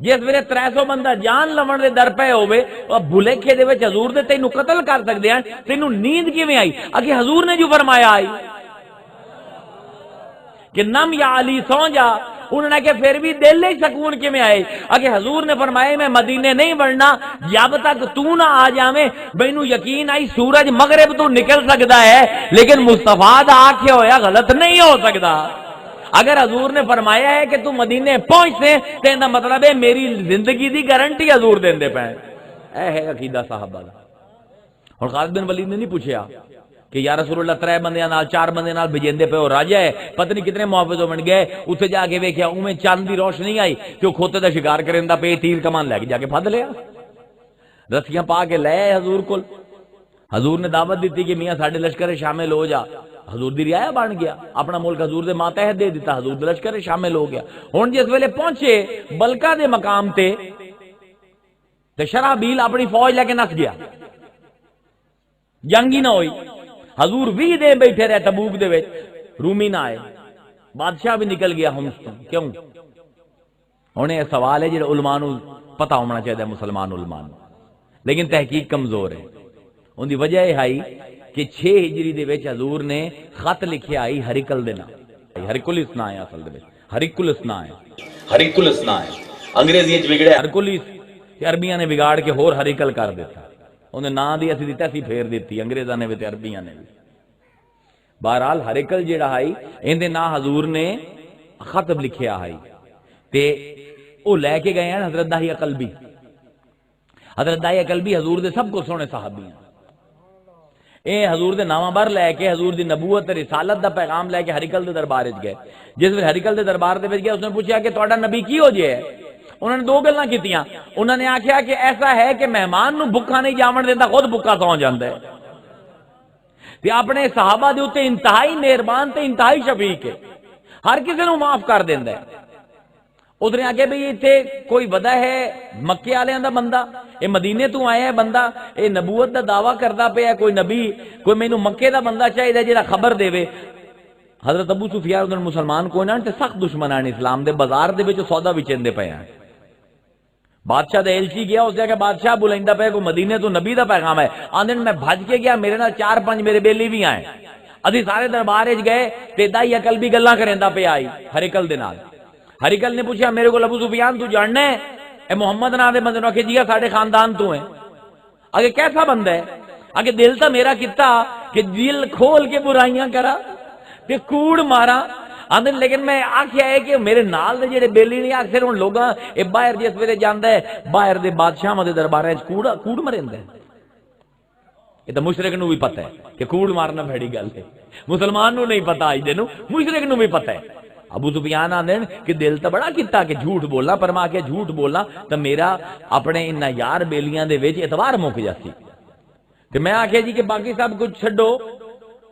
جس ویلے 300 بندہ جان لمن دے در پے ہوے, بھلیکھے دے وچ حضور دے تینوں قتل کر سکدے ہیں, تینوں نیند کیویں آئی؟ اگے حضور نے جو فرمایا آئی کہ نم یا علی سو جا. انہوں نے کہ پھر بھی دل ہی سکون کے میں آئے. اگے حضور نے فرمایا میں مدینے نہیں بڑھنا جب تک تو نہ آ جاویں. مینوں یقین آئی سورج مغرب تو نکل سکتا ہے لیکن مصطفیٰ دا آکھیا ہویا غلط نہیں ہو سکتا. اگر حضور نے فرمایا ہے کہ تو مدینے پہنچ سے تے دا مطلب ہے میری زندگی دی گارنٹی حضور دیندے پے. اے ہے عقیدہ صحابہ دا. اور خالد بن ولید نے نہیں پوچھا کہ یا رسول اللہ 3 بندیاں نال 4 بندے نال بھیجندے پے, اور راجا ہے پتہ نہیں کتنے محافظ بن گئے. اتنے جا کے ویکھیا اوویں چاند دی روشنی آئی کہ وہ کھوتے دا شکار کریندا پے, تیر کمان لے کے جا کے پھد لیا, رسیاں پا کے لے آئے حضور کول. حضور نے دعوت دیتی کہ میاں ساڈے لشکر شامل ہو جا. حضور دی رعایا بن گیا, اپنا ملک حضور دے ماتحت دے دیتا, حضور دے لشکر شامل ہو گیا. ہن جس ویلے پہنچے بلکا دے مقام تے شرحبیل اپنی فوج لے کے نس گیا, جنگ ہی نہ ہوئی. حضور 20 دن بیٹھے رہے تبوک دے وچ, رومی نہ آئے, بادشاہ بھی نکل گیا ہمس تو. کیوں؟ ہن یہ سوال ہے جڑا علماء نو پتہ ہونا چاہیے, مسلمان علماء نو, لیکن تحقیق کمزور ہے. ان دی وجہ یہ ہے کہ 6 ہجری دے وچ حضور نے خط لکھیا آئی ہریکل دے نام. ہرکولس نا ہے اصل دے وچ, ہریکولس نا ہے, ہریکولس نا ہے. انگریزی وچ بگڑیا ہرکولس, عربیاں نے بگاڑ کے ہور ہریکل کر دیتا. انہیں نا دی اسی دیتا سی پھیر دیتی انگریزاں نے بھی تے عربیاں نے بھی. بہرحال ہرکل جیڑا ہائی اندے نا حضور نے خطب لکھیا ہائی تے او لے کے گئے ہیں حضرت داہیہ قلبی. حضرت داہیہ قلبی حضور دے سب کو سونے صحابی ہیں. اے حضور دے نامہ بر لے کے حضور دی نبوت تے رسالت دا پیغام لے کے ہرکل دے دربار وچ گئے. جس ویلے ہرکل دے دربار دے وچ گئے اس نے پوچھا کہ تہاڈا نبی کی ہو جے ہے. انہوں نے دو گلاں کیتیاں. انہوں نے آکھیا کہ ایسا ہے کہ مہمان نو بھکا نہیں جاون دیندا خود بھکا سو جاندا ہے تے اپنے صحابہ دے اوتے انتہائی مہربان تے انتہائی شفیق ہے, ہر کسی نو معاف کر دیندا ہے. ادھر آ کے بھئی اتنے کوئی ودا ہے مکے والوں دا بندہ, اے مدینے تو آیا ہے بندہ, اے نبوت دا دعویٰ کردا پیا کوئی نبی, کوئی مینوں مکے دا بندہ چاہیے جڑا خبر دے. حضرت ابو سفیان ادھر مسلمان کوئی نہ تے سخت دشمنان اسلام دے, بازار دے وچ سودا وچیندے پے ہیں. بادشاہ دے ایلچی گیا, اس جگہ بادشاہ بلائندا پیا کوئی مدینے تو نبی دا پیغام ہے. آندے میں بھج کے گیا, میرے نال 4-5 میرے بیلی بھی آئے. اسی سارے دربار وچ گئے تے دائی عقل بھی گلاں کریندا پیا آئی ہرکل دے نال. ہرکل نے پوچھا میرے کو ابو سفیان تو جاننا ہے؟ اے محمد نام دے بندے نو کہ جی ساڈے خاندان تو ہیں. اگے کیسا بندہ ہے؟ اگے دل تا میرا کیتا کہ دل کھول کے برائیاں کرا تے کوڑ مارا. آندے لیکن میں آکھیا ہے کہ میرے نال دے جڑے بیلی نہیں اکثر ہن لوگاں اے باہر جس ویلے جاندا ہے باہر دے بادشاہاں دے درباراں وچ کوڑ مریندا ہے. یہ تو مشرک نو بھی پتہ ہے کہ کوڑ مارنا بڑی گل ہے, مسلمان نو نہیں پتہ, اج دے نو مشرک نو بھی پتہ ہے. ابو سفیان آندے کہ دل تو بڑا کیتا کہ جھوٹ بولنا, پر میں کہ جھوٹ بولنا تو میرا اپنے ان یار بیلیاں دے وچ اعتبار مک جاسی. تے میں آکھیا جی کہ باقی سب کچھ چھڈو,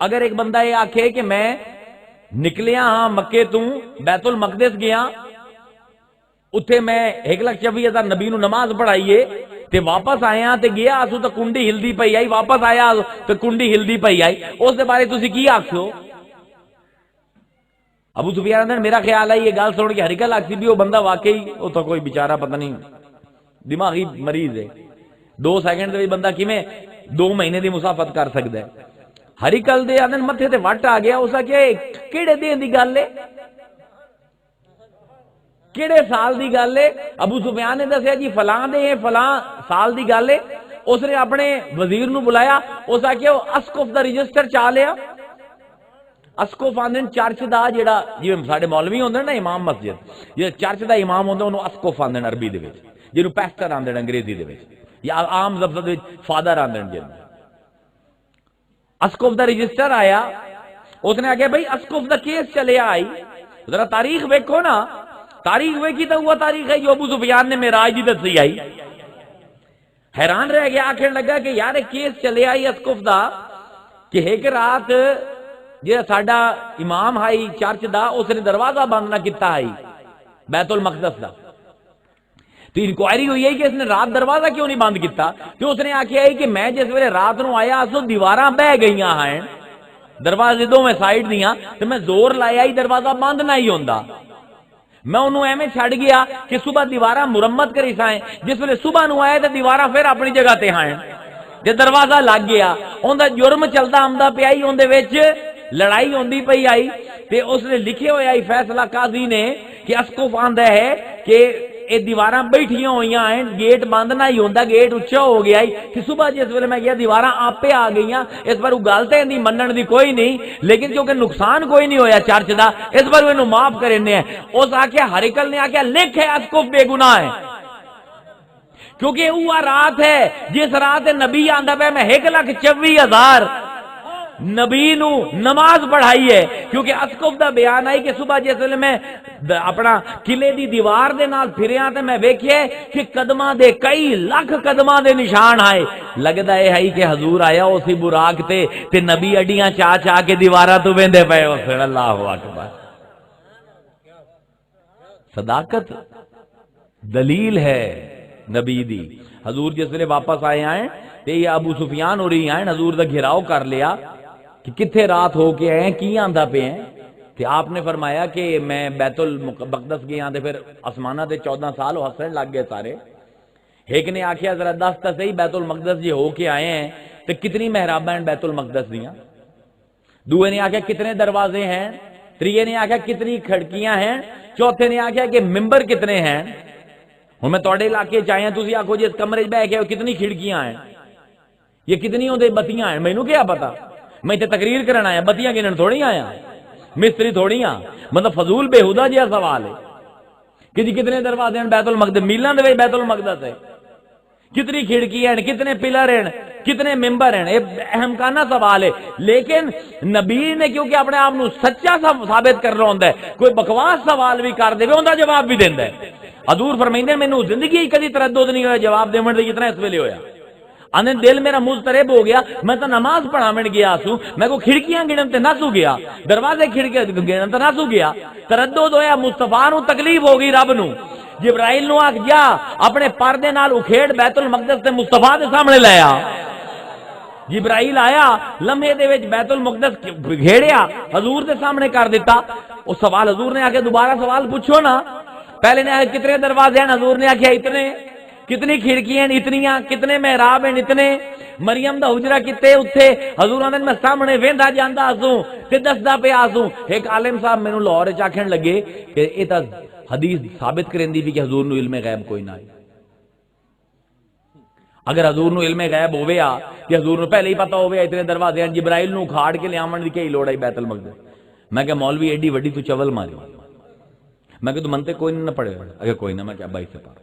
اگر ایک بندہ یہ آکھے کہ میں نکلیا ہاں مکے تو بیت المقدس گیا, اتھے میں 1,24,000 نبی نو نماز پڑھائیے تے واپس آیا تے گیا اسو تے کنڈی ہلدی پئی آئی, واپس آیا تے کنڈی ہلدی پئی آئی, اس دے بارے تسی کی آکھو؟ ابو سفیان نے میرا خیال ہے یہ گل سن کے ہرکل آکسی بھی وہ بندہ واقعی وہ تو کوئی بیچارہ پتہ نہیں دماغی مریض ہے. 2 سیکنڈ دے بندہ کیویں 2 مہینے دی مسافت کر سکدا ہے. ہرکل دے آندن متھے تے وٹ آ گیا. اس کہ کیڑے دین دی گل ہے, کیڑے سال دی گل ہے؟ ابو سفیان نے دسیا جی فلاں دے فلاں سال دی گل ہے. اس نے اپنے وزیر نو بلایا, اس کہ اسقف دا رجسٹر چا لیا. اسقف آندن چرچ دا جڑا جی ساڈے مولوی ہوندے نا امام مسجد, جے چرچ دا امام ہوندا اونوں اسقف آندن عربی دے وچ, جنوں پیسٹر آندن انگریزی دے وچ, یا عام لفظ وچ فادر آندن. جن اسقف دا رجسٹر آیا, اس نے آگے بھئی اسقف دا کیس چلے آئی. ذرا تاریخ ویکھو نا, تاریخ ویکھی تو وہ تاریخ ہے جو ابو سفیان نے معراج دی دسی آئی. حیران رہ گیا, آخر لگا کہ یار کیس چلے آئی اسقف دا کہ ایک رات جہاں ساڈا امام ہائی چرچ دا اس نے دروازہ بند نہ کیتا ہے بیت المقدس دا. تو انکوائری ہوئی ہے کہ اس نے رات دروازہ کیوں نہیں بند کیتا. تو اس نے آکھیا ہے کہ میں جس ویلے رات نو آیا اسو دیواراں بہ گئیاں ہیں دروازے دو میں سائڈ دیاں, تو میں زور لایا ہی دروازہ بند نہ ہی ہوندا. میں انہوں ایویں چھڑ گیا کہ صبح دیواراں مرمت کری سائیں. جس ویلے صبح نو آیا تو دیواراں پھر اپنی جگہ تے ہیں. جے دروازہ لگ گیا اوندا جرم چلدا آمدا پیا ہی, اون دے وچ لڑائی ہوندی پئی آئی. تے اس نے لکھے ہویا ہی فیصلہ قاضی نے کہ اسقف آندا ہے کہ اے دیواراں بیٹھیاں ہوئیاں ہیں, گیٹ بند نہ ہی ہوندا, گیٹ اچھا ہو گیا ہی کہ صبح جس ویلے میں گیا دیواراں آپے آ گئیاں. اس پر وہ گل تے دی منن دی کوئی نہیں, لیکن کیونکہ نقصان کوئی نہیں ہویا چرچ دا, اس پر انہوں معاف کرنے ہیں. اس آکھیا ہرکل نے آکھیا لکھ ہے اسقف بے گناہ ہے, کیونکہ وہ رات ہے جس رات نبی آندا پیا میں 1,24,000 نبی نو نماز پڑھائی ہے. کیونکہ اسقف دا بیان آئی کہ صبح جس ویلے میں اپنا قلعے دی دیوار دے نال پھریاں تے میں ویکھیا کہ قدماں دے کئی لاکھ قدماں دے نشان آئے. لگدا اے ہے کہ حضور آیا اسی براق تے نبی اڈیاں چا چا کے دیواراں تو ویندے پئے. اللہ اکبر. صداقت دلیل ہے نبی دی. حضور جس ویلے واپس آئے ہیں تے یہ ابو سفیان ہو رہی ہیں, حضور دا گھیراؤ کر لیا کہ کتھے رات ہو کے آئے ہیں, کی آندا پے ہیں. تے آپ نے فرمایا کہ میں بیت المقدس گیا تے پھر آسمانہ تے 14 سال ہسن لگ گئے سارے. ایک نے آکھیا ذرا دس تے صحیح بیت المقدس جی ہو کے آئے ہیں تے کتنی محراباں ہیں بیت المقدس دیاں. دوے نے آکھیا کتنے دروازے ہیں, تریے نے آکھیا کتنی کھڑکیاں ہیں, چوتھے نے آکھیا کہ ممبر کتنے ہیں. ہوں میں تواڈے علاقے چ آیا, تسی آکھو جس کمرے چ بیٹھ کے کتنی کھڑکیاں ہیں, یہ کتنی ہوندے بتیاں ہیں, مینوں کیا پتا. میں تے تقریر کرنا آیا، بتیاں گنن تھوڑی آیا، مستری تھوڑی ہاں۔ مطلب فضول بےہودہ جہا سوال ہے کہ جی کتنے دروازے ہیں بیت المقدس، میلاں دے وچ بیت المقدس ہے، کتنی کھڑکیاں ہیں، کتنے پلر ہیں، کتنے ممبر ہیں، یہ اہمکانہ سوال ہے۔ لیکن نبی نے کیونکہ اپنے آپ نو سچا ثابت کرنا ہوندا ہے، کوئی بکواس سوال بھی کر دے اوندا جواب بھی دیندا ہے۔ حضور فرمائندے مینوں زندگی کدی تردد نہیں ہویا جواب دیون دے جتنا اس ویلے ہویا۔ آنے دل میرا مضطرب ہو گیا، میں تو نماز پڑھاون گیا سوں، میں کو کھڑکیاں گنن تے نہ سو گیا، دروازے کھڑکیاں گنن تے نہ سو گیا، تردد ہویا، مصطفیٰ نو تکلیف ہو گئی، رب نو جبرائیل نو آکھ جا اپنے پردے نال اکھیڑ بیت المقدس تے مصطفیٰ دے سامنے لایا۔ جبرائیل آیا، لمحے دے وچ بیت المقدس گھیڑیا، حضور دے سامنے کر دیتا۔ وہ سوال حضور نے آکے دوبارہ سوال پوچھو نا، پہلے نے آکے کتنے دروازے ہیں، حضور نے آکھیا اتنے، کتنی کھڑکیاں ہیں اتنیاں، کتنے محراب ہیں اتنے، مریم دا حجرہ کتے اتھے، حضور نے میں سامنے ویندا جاندا سوں تے دسدا پیا سوں۔ ایک عالم صاحب مینوں لاہور وچ آکھن لگے کہ اے تاں حدیث ثابت کریندی بھی کہ حضور نو علم غیب کوئی نہ ہے۔ اگر حضور نو علم غیب ہویا کہ حضور نو پہلے ہی پتہ ہویا اتنے دروازے ہیں، جبرائیل نو کھاڑ کے لیاون دی کی لوڑ ہے بیت المقدس؟ میں کہ مولوی ایڈی وڈی تو چول ماری، میں کہ تو منطق کوئی نہ پڑھے، اگر کوئی نہ، میں کہ ابا سے پڑھ،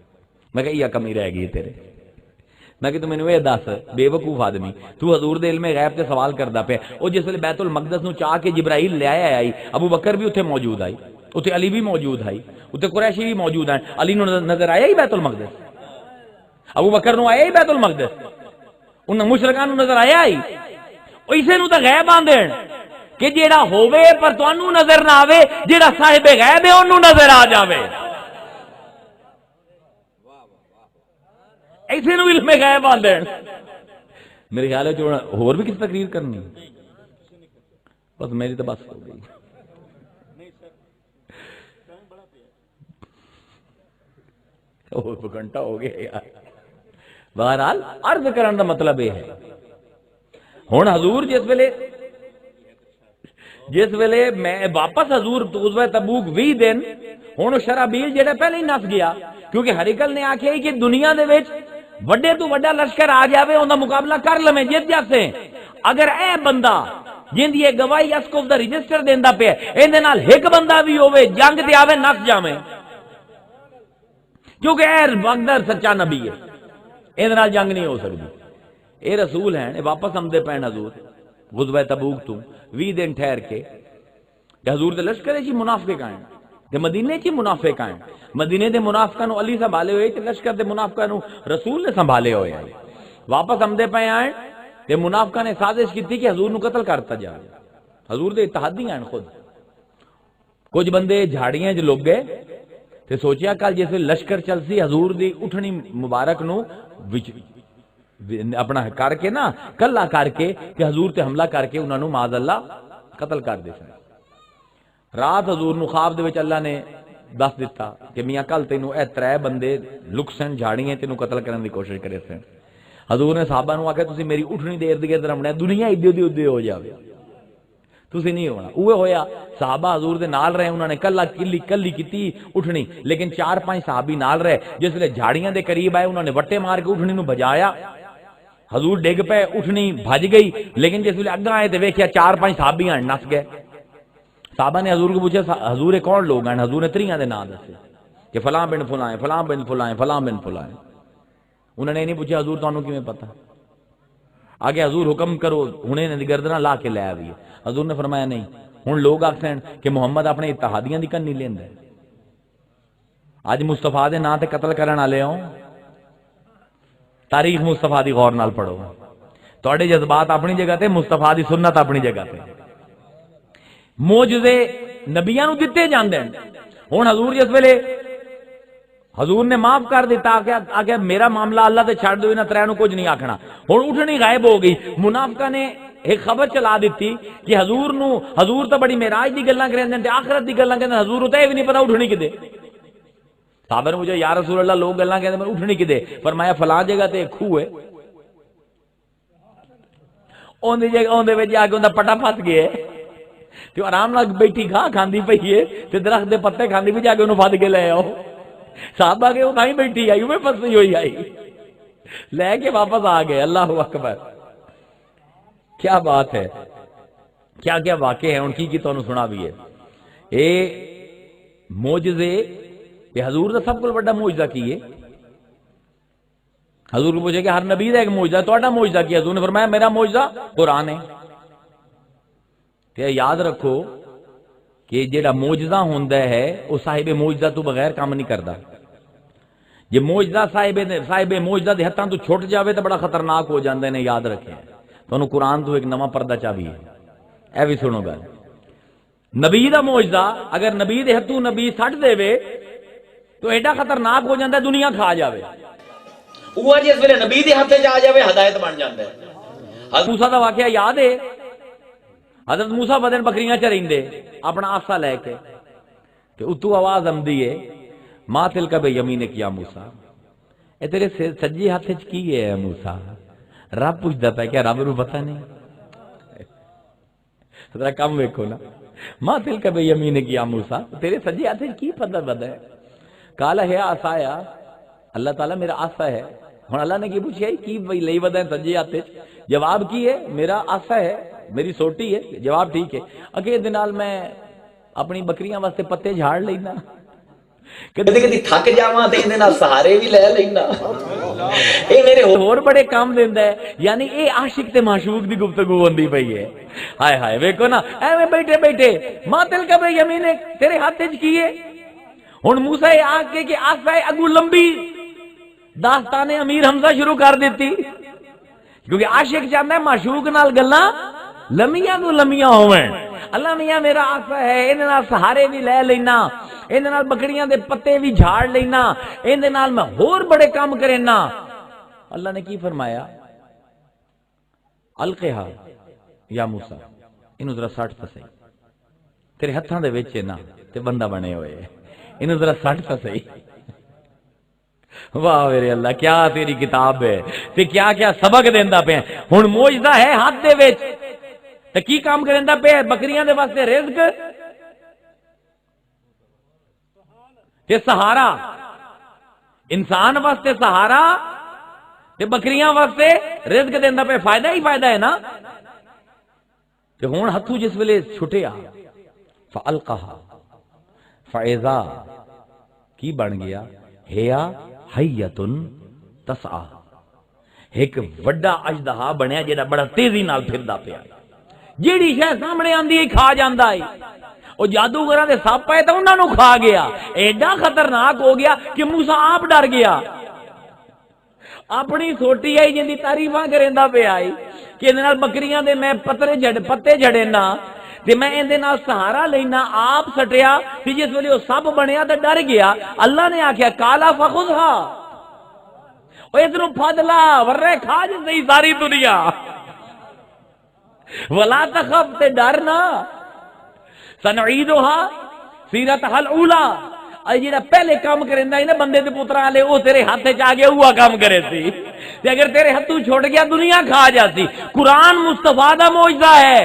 میں کہ یہ کمی رہ گئی تیرے، میں کہ تو مینوں یہ دس بے وقوف آدمی، تو حضور دے علم غیب تے سوال کردا پیا۔ او جس ویلے بیت المقدس نو چاہ کے جبرائیل لے آئی، ابو بکر بھی اتنے موجود آئی، اتنے علی بھی موجود آئی، اتنے قریشی بھی موجود ہیں، علی نو نظر آیا ہی بیت المقدس، ابو بکر نو آیا ہی بیت المقدس، ان مشرکاں نو نظر آیا ہی۔ اسے نو تے غیب آندین کہ جیڑا ہووے پر تانوں نظر نہ آوے، جیڑا صاحب غیب ہے اونوں نظر آ جاوے، ایسے نو علم غیب آندین۔ میرے خیال ہے جو اور بھی کس تقریر کرنی، بس میری تو بس ہو گئی۔ گھنٹہ ہو گیا یار۔ بہرحال عرض کرن دا مطلب یہ ہے، ہن حضور جس ویلے میں واپس حضور غزوہ تبوک 20 دن، ہن شرابیل جڑا پہلے ہی نس گیا، کیونکہ ہرکل نے آکھیا کہ دنیا دے وچ وڈے تو وڈا لشکر آ جاوے اوندا مقابلہ کر لویں جت جاسے، اگر اے بندہ جن دی گواہی اسکوف دا رجسٹر دیندا پیا ایندے نال ایک بندہ بھی ہوے جنگ تے آوے نس جاویں، کیونکہ اے وقت سچا نبی ہے، ایندے نال جنگ نہیں ہو سکتی۔ اے رسول ہیں، اے واپس آمدے پین حضور غزوہ تبوک تو 20 دن ٹھہر کے، حضور دے لشکر چ منافق آئے تے مدینے چ منافق آئے، مدینے دے منافقاں نو علی سنبھالے ہوئے تے لشکر دے منافقاں نو رسول نے سنبھالے ہوئے، واپس آمدے پے آئے تے منافقاں نے سازش کی کہ حضور نو قتل کرتا جائے۔ حضور دے اتحادی ہیں خود، کچھ بندے جھاڑیاں چ لگ گئے تے سوچیا کل جیسے لشکر چلسی حضور دی اٹھنی مبارک نو اپنا کر کے نا کلا کر کے کہ حضور تے حملہ کر کے انہاں نو معاذ اللہ قتل کر دے سن۔ رات حضور نو خواب دے وچ اللہ نے دس دیتا کہ میاں کل تینوں اے 3 بندے لکسن جھاڑیاں تینوں قتل کرنے دی کوشش کرے سن۔ حضور نے صحابہ نو آکھیا تسی میری اٹھنی دیر دی گردن رمنا دنیا ادھے ہو جاوے، تسی نہیں ہونا۔ اوے ہویا، صحابہ حضور دے نال رہے، انہوں نے کلی کیتی اٹھنی، لیکن 4-5 صحابی نال رہے، جس لئے جھاڑیاں دے قریب آئے انہوں نے وٹے مار کے اٹھنی نو بجایا، حضور ڈگ پہ، اٹھنی بھج گئی، لیکن جس لئے اگاں آئے تے ویکھیا 4-5 صحابی ہیں نس گئے۔ صحابہ نے حضور کو پوچھا حضور کون لوگ ہیں؟ حضور نے 3 دے نام دسے کہ فلاں بن فلاں، فلاں بن فلاں، فلاں بن فلاں۔ انہوں نے نہیں پوچھا حضور تانوں کیویں پتہ؟ آگے حضور حکم کرو ہنے نے گردناں لا کے لے آوی۔ حضور نے فرمایا نہیں، ہن لوگ آکھن کہ محمد اپنے اتحادیاں دی کنی لیندا ہے، اج مصطفیٰ دے نام تے قتل کرن والے ہو، تاریخ مصطفیٰ دی غور نال پڑھو، تواڈے جذبات اپنی جگہ تے، مصطفیٰ دی سنت اپنی جگہ تے۔ معجزے نبیاں نو دتے جاندے ہیں۔ ہن حضور جس ویلے حضور نے معاف کر دیتا کہ میرا معاملہ اللہ تے چھڑ دو، انہاں 3 نو کچھ نہیں آکھنا، ہن اٹھنی غائب ہو گئی۔ منافقاں نے ایک خبر چلا دیتی کہ حضور تو بڑی معراج دی گلاں کریندے تے آخرت دی گلاں کریندے، حضور تے بھی نہیں پتہ اٹھنی کدے۔ صحابہ نے مجھے یا رسول اللہ لوگ گلاں کہندے میں اٹھنی کدے؟ فرمایا فلاں جگہ تے ایک کھوہ ہے، اون دی جگہ اون دے وچ جا کے اوندا پٹا پھس گیا تے آرام نال بیٹھی گھاہ کھاندی پئی ہے تے درخت دے پتے کھاندی پئی، جا کے اونوں پھد کے لے آؤ۔ صحابہ کے اتھاں ہی بیٹھی آئی، اوے پھسی ہوئی آئی، لے کے واپس آ گئے۔ اللہ اکبر، کیا بات ہے۔ کیا کیا واقع ہیں ان کی تو سنا بھی ہے. اے موجزے کہ حضور دا سب کو بڑا موجزہ کی ہے. حضور کو پوچھے کہ ہر نبی دا ایک موجزہ ہے, توڑا موجزہ کیا؟ حضور نے فرمایا میرا موجزہ قرآن ہے. کہ یاد رکھو کہ جیڑا موجزہ ہوندا ہے وہ صاحب موجزہ تو بغیر کام نہیں کردا. جے موجزہ صاحب موجزہ دے ہتھاں تو چھٹ جاوے تو بڑا خطرناک ہو جاندے نے. یاد رکھیں تو قرآن تو ایک نواں پردہ چابی ہے. اے بھی سنو گل, نبی دا موجزہ اگر نبی دے ہتھوں نبی سٹ دے وے تو ایڈا خطرناک ہو جاندہ ہے دنیا کھا جاوے. وہ جس ویلے نبی دے ہتھ وچ آ جاوے ہدایت بن جاندا ہے. حضرت موسیٰ دا واقعہ یاد ہے. حضرت موسیٰ بدن بکریاں چریندے اپنا آسا لے کے کہ اتو آواز آمدی ہے ما تلک بیمینک یا موسیٰ, اے تیرے سجی ہاتھ وچ کی ہے موسیٰ؟ رب پوچھدا پیا کیا رب نوں پتہ نہیں؟ ذرا کم ویکھو نا, ما تلک بیمینک یا موسیٰ, تیرے سجی ہاتھ وچ کی پتہ ہے؟ کالا ہے آسایا, اللہ تعالیٰ میرا آسا ہے. ہن اللہ نے کی پوچھا کی لئی ودا ہے سجی ہاتھ وچ؟ جواب کی ہے میرا آسا ہے, میری سوٹی ہے. جواب ٹھیک ہے. اگے دے نال میں اپنی بکریاں واسطے پتے جھاڑ لینا, کدی کدی تھک جاواں تے ایندے نال سہارے بھی لے لینا. اے میرے اور بڑے کام دیندا ہے. یعنی اے عاشق تے معشوق دی گفتگو ہوندی پئی ہے. ہائے ہائے ویکھو نا ایویں بیٹھے بیٹھے ما تل کا بیمین تیرے ہاتھ وچ کی ہے. ہن موسیٰ آ کے کہ آسا اگو لمبی داستان امیر حمزہ شروع کر دیتی, کیونکہ عاشق چاہتا ہے معشوق نال گلاں لمیاں تو لمیاں ہوویں. اللہ میاں میرا آسا ہے, ایندے نال سہارے بھی لے لینا, ایندے نال بکریاں دے پتے بھی جھاڑ لینا, ایندے نال میں ہور بڑے کام کرینا. اللہ نے کی فرمایا القھا یا موسیٰ, اینو ذرا سٹ تے صحیح, تیرے ہتھاں دے وچ نا تے بندہ بنے ہوئے, اینو ذرا سٹ تے صحیح. واہ میرے اللہ کیا تیری کتاب ہے تے کیا کیا سبق دیندا پیا. ہن موجزہ ہے ہاتھ دے وچ تے کی کام کریندا پیا؟ بکریاں دے واسطے رزق تے سہارا, انسان واسطے سہارا تے بکریاں واسطے رزق دیندا پیا. فائدہ ہی فائدہ ہے نا. تے ہن ہتھوں جس ویلے چھٹیا فالقھا فاذا کی بن گیا ہیا حیتن تسعا, ایک وڈا اژدہا بنیا جڑا بڑا تیزی نال پھردا پیا. جیڑی شے سامنے آندی ہے کھا جاندا ہے. او جادوگراں دے سپ پے تے انہاں نوں کھا گیا. ایڈا خطرناک ہو گیا کہ موسیٰ آپ ڈر گیا. اپنی سوٹی آئی جن دی تعریفاں کریندا پیا آئی کہ اندے نال بکریاں دے میں پتے جھڑے نا تے میں اندے نال سہارا لینا, آپ سٹیا تے جس ویلے او سب بنیا تے ڈر گیا. اللہ نے آکھیا کالا فخذھا, او ادھروں پھد لا ورے کھا جے ساری دنیا, ولا تخف تے ڈرنا, سنعیدھا سیرتھا الاولی. اے جڑا پہلے کام کریندا ہے نا بندے دے پتراں والے, او تیرے ہاتھ وچ آ گیا ہوا کام کرے سی تے اگر تیرے ہتھوں چھوٹ گیا دنیا کھا جاتی. قرآن مصطفیٰ دا معجزہ ہے.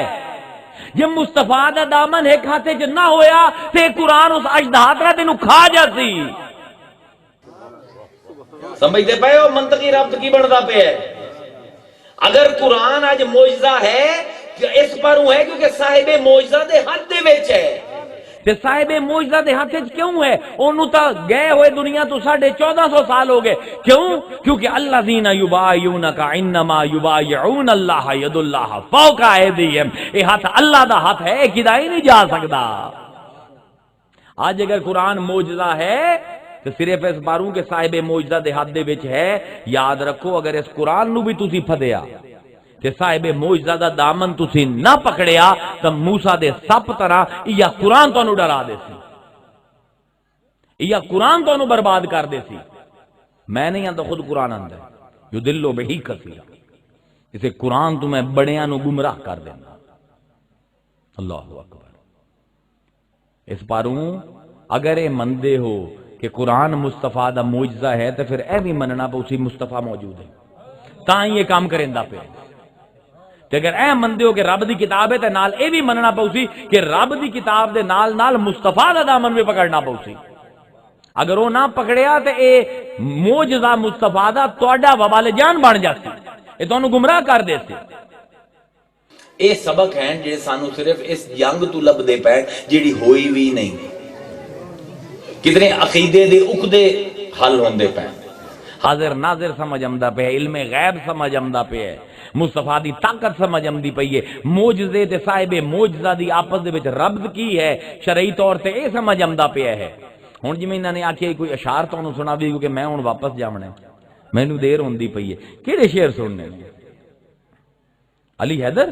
جب مصطفیٰ دا دامن ایک ہاتھے چ نہ ہویا تے قرآن اس اژدہا طرح تینوں کھا جاتی. سمجھتے پے ہو منطقی ربط کی بندا پیا ہے؟ اگر قرآن اج معجزہ ہے کہ اس پر ہے کیونکہ صاحب معجزہ دے ہاتھ دے وچ ہے. تے صاحب معجزہ دے ہاتھ وچ کیوں ہے؟ اونوں تا گئے ہوئے دنیا تو 1450 سال ہو گئے. کیوں؟ کیونکہ الذین یبایعونک انما یبایعون اللہ ید اللہ فوق ایدیہم. یہ ہاتھ اللہ دا ہاتھ ہے, کدا ہی نہیں جا سکتا. آج اگر قرآن معجزہ ہے تو صرف اس باروں کے صاحب معجزہ دے ہاتھ دے وچ ہے. یاد رکھو اگر اس قرآن نو بھی تسی پھدیا تے صاحب معجزہ دا دامن تسی نہ پکڑیا تو موسیٰ دے سپ طرح یا قرآن تانوں ڈرا دے سی, یا قرآن تانوں برباد کر دے سی. میں نہیں آندا, خود قرآن آندا ہے یدل بہ کثیر. اسے قرآن تو میں بڑیاں نو گمراہ کر دینا. اللہ اکبر. اس پاروں اگر اے مندے ہو کہ قرآن مصطفیٰ دا معجزہ ہے تو پھر اے بھی مننا پہ اسی مصطفیٰ موجود ہے تاں یہ کام کریندا پہ. تے اگر اے مندے ہو کہ رب دی کتاب ہے تے نال اے بھی مننا پہ اسی کہ رب دی کتاب دے نال نال مصطفیٰ دا دامن بھی پکڑنا پہ اسی. اگر وہ نہ پکڑیا تے اے معجزہ مصطفیٰ دا تواڈا وبال جان بن جاسی, اے تانوں گمراہ کر دے سی. ਇਹ ਸਬਕ ਹੈ ਜਿਹੜੇ ਸਾਨੂੰ ਸਿਰਫ ਇਸ ਜੰਗ ਤੋਂ ਲੱਭਦੇ ਪੈਣ ਜਿਹੜੀ ਹੋਈ ਵੀ ਨਹੀਂ। ਕਿਤਨੇ ਅਕੀਦੇ ਦੇ ਉਕਦੇ ਹੱਲ ਹੁੰਦੇ ਪੈਣ। ਹਾਜ਼ਰ ਨਾਜ਼ਰ ਸਮਝ ਆਉਂਦਾ ਪਿਆ, ਇਲਮੇ ਗੈਬ ਸਮਝ ਆਉਂਦਾ ਪਿਆ, ਮੁਸਤਫਾ ਦੀ ਤਾਕਤ ਸਮਝ ਆਉਂਦੀ ਪਈ ਹੈ, ਮੌਜਜ਼ੇ ਤੇ ਸਾਹਿਬੇ ਮੌਜਜ਼ਾ ਦੀ ਆਪਸ ਦੇ ਵਿੱਚ ਰਬط ਕੀ ਹੈ ਸ਼ਰعی ਤੌਰ ਤੇ ਇਹ ਸਮਝ ਆਉਂਦਾ ਪਿਆ ਹੈ। ਹੁਣ ਜਿਵੇਂ ਇਹਨਾਂ ਨੇ ਆਖਿਆ ਕੋਈ ਅਸ਼ਾਰ ਤੁਹਾਨੂੰ ਸੁਣਾਵੇ ਕਿਉਂਕਿ ਮੈਂ ਹੁਣ ਵਾਪਸ ਜਾਵਣਾ, ਮੈਨੂੰ ਦੇਰ ਹੁੰਦੀ ਪਈ ਹੈ। ਕਿਹੜੇ ਸ਼ੇਰ ਸੁਣਨੇ ਨੇ? ਅਲੀ ਹੈਦਰ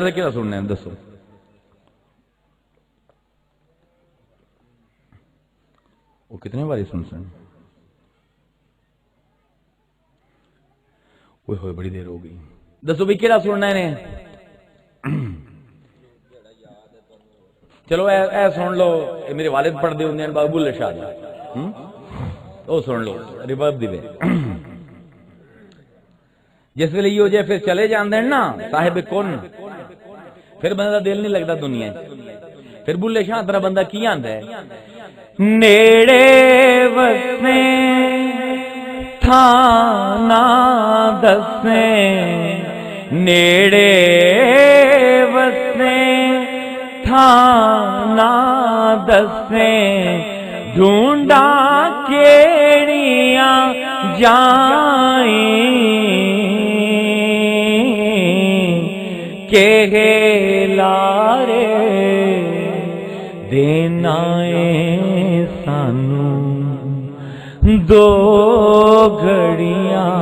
ਦੇ ਕਿਹੜਾ ਸੁਣਨੇ ਨੇ ਦੱਸੋ? وہ کتنے باری سن سن ہوئے بڑی دیر ہو گئی، دسو بھی کیڑا سننا ہے؟ چلو اے سن لو، میرے والد پڑھ دے ہوندے ہیں بابو اللہ شاہ جی، او سن لو ریورب دی وے جس ویلے یہ ہو جائے پھر چلے جاندے ہیں نا صاحب کن، پھر بندہ دل نہیں لگتا دنیا، پھر بلے شاہ طرح بندہ کی آندا ہے نیڑے وسنے تھانا دسیں، نیڑے وسنے تھانا دسیں، ڈھونڈا کیڑیاں جائیں کہ لارے دینا سانو دو گھڑیاں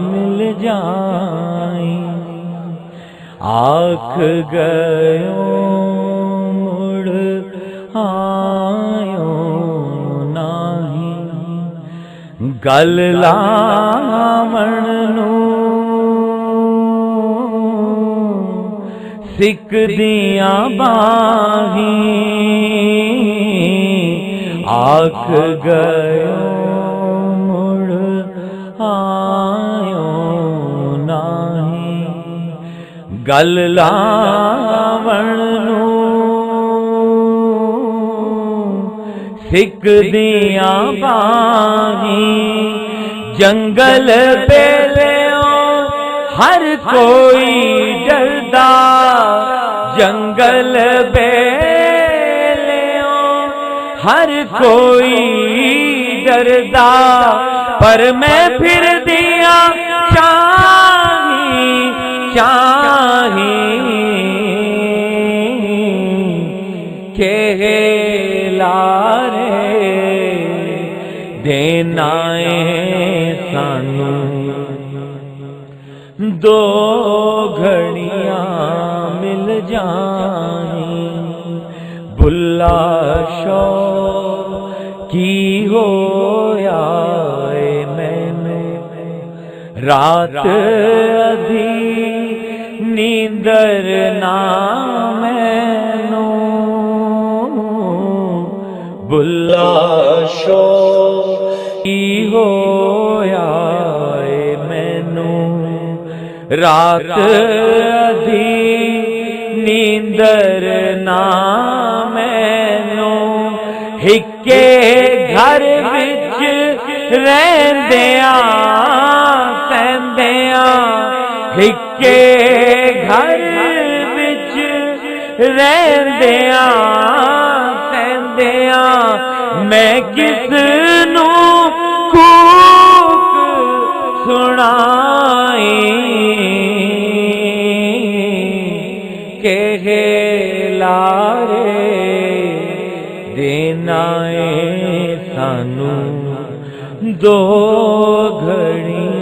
مل جائیں، آکھ گئیوں مڑ آئیوں نہیں، گل لاون نوں سکھ دیاں باہیں، آکھ گئیوں مڑ آئیوں نہیں، گل لاون نوں سکھ دیاں باہیں، جنگل بیلیوں ہر کوئی ڈردا، جنگل بیلیوں ہر کوئی ڈردا، پر میں پھر دیا چاہی کہ لارے دینا سانو دو گھڑیاں مل جائیں، بلا شو کی ہویا میں نے رات ادھی نیندر نہ مینو، بلا شو کی ہویا مینو رات ادھی نیندر نہ مینو، ہکے گھر وچ رہندیاں سہندیاں، ہکے گھر وچ رہندیاں سہندیاں، میں کس نوں کوک سنائی کہ لارے دینا سانو دو گھڑی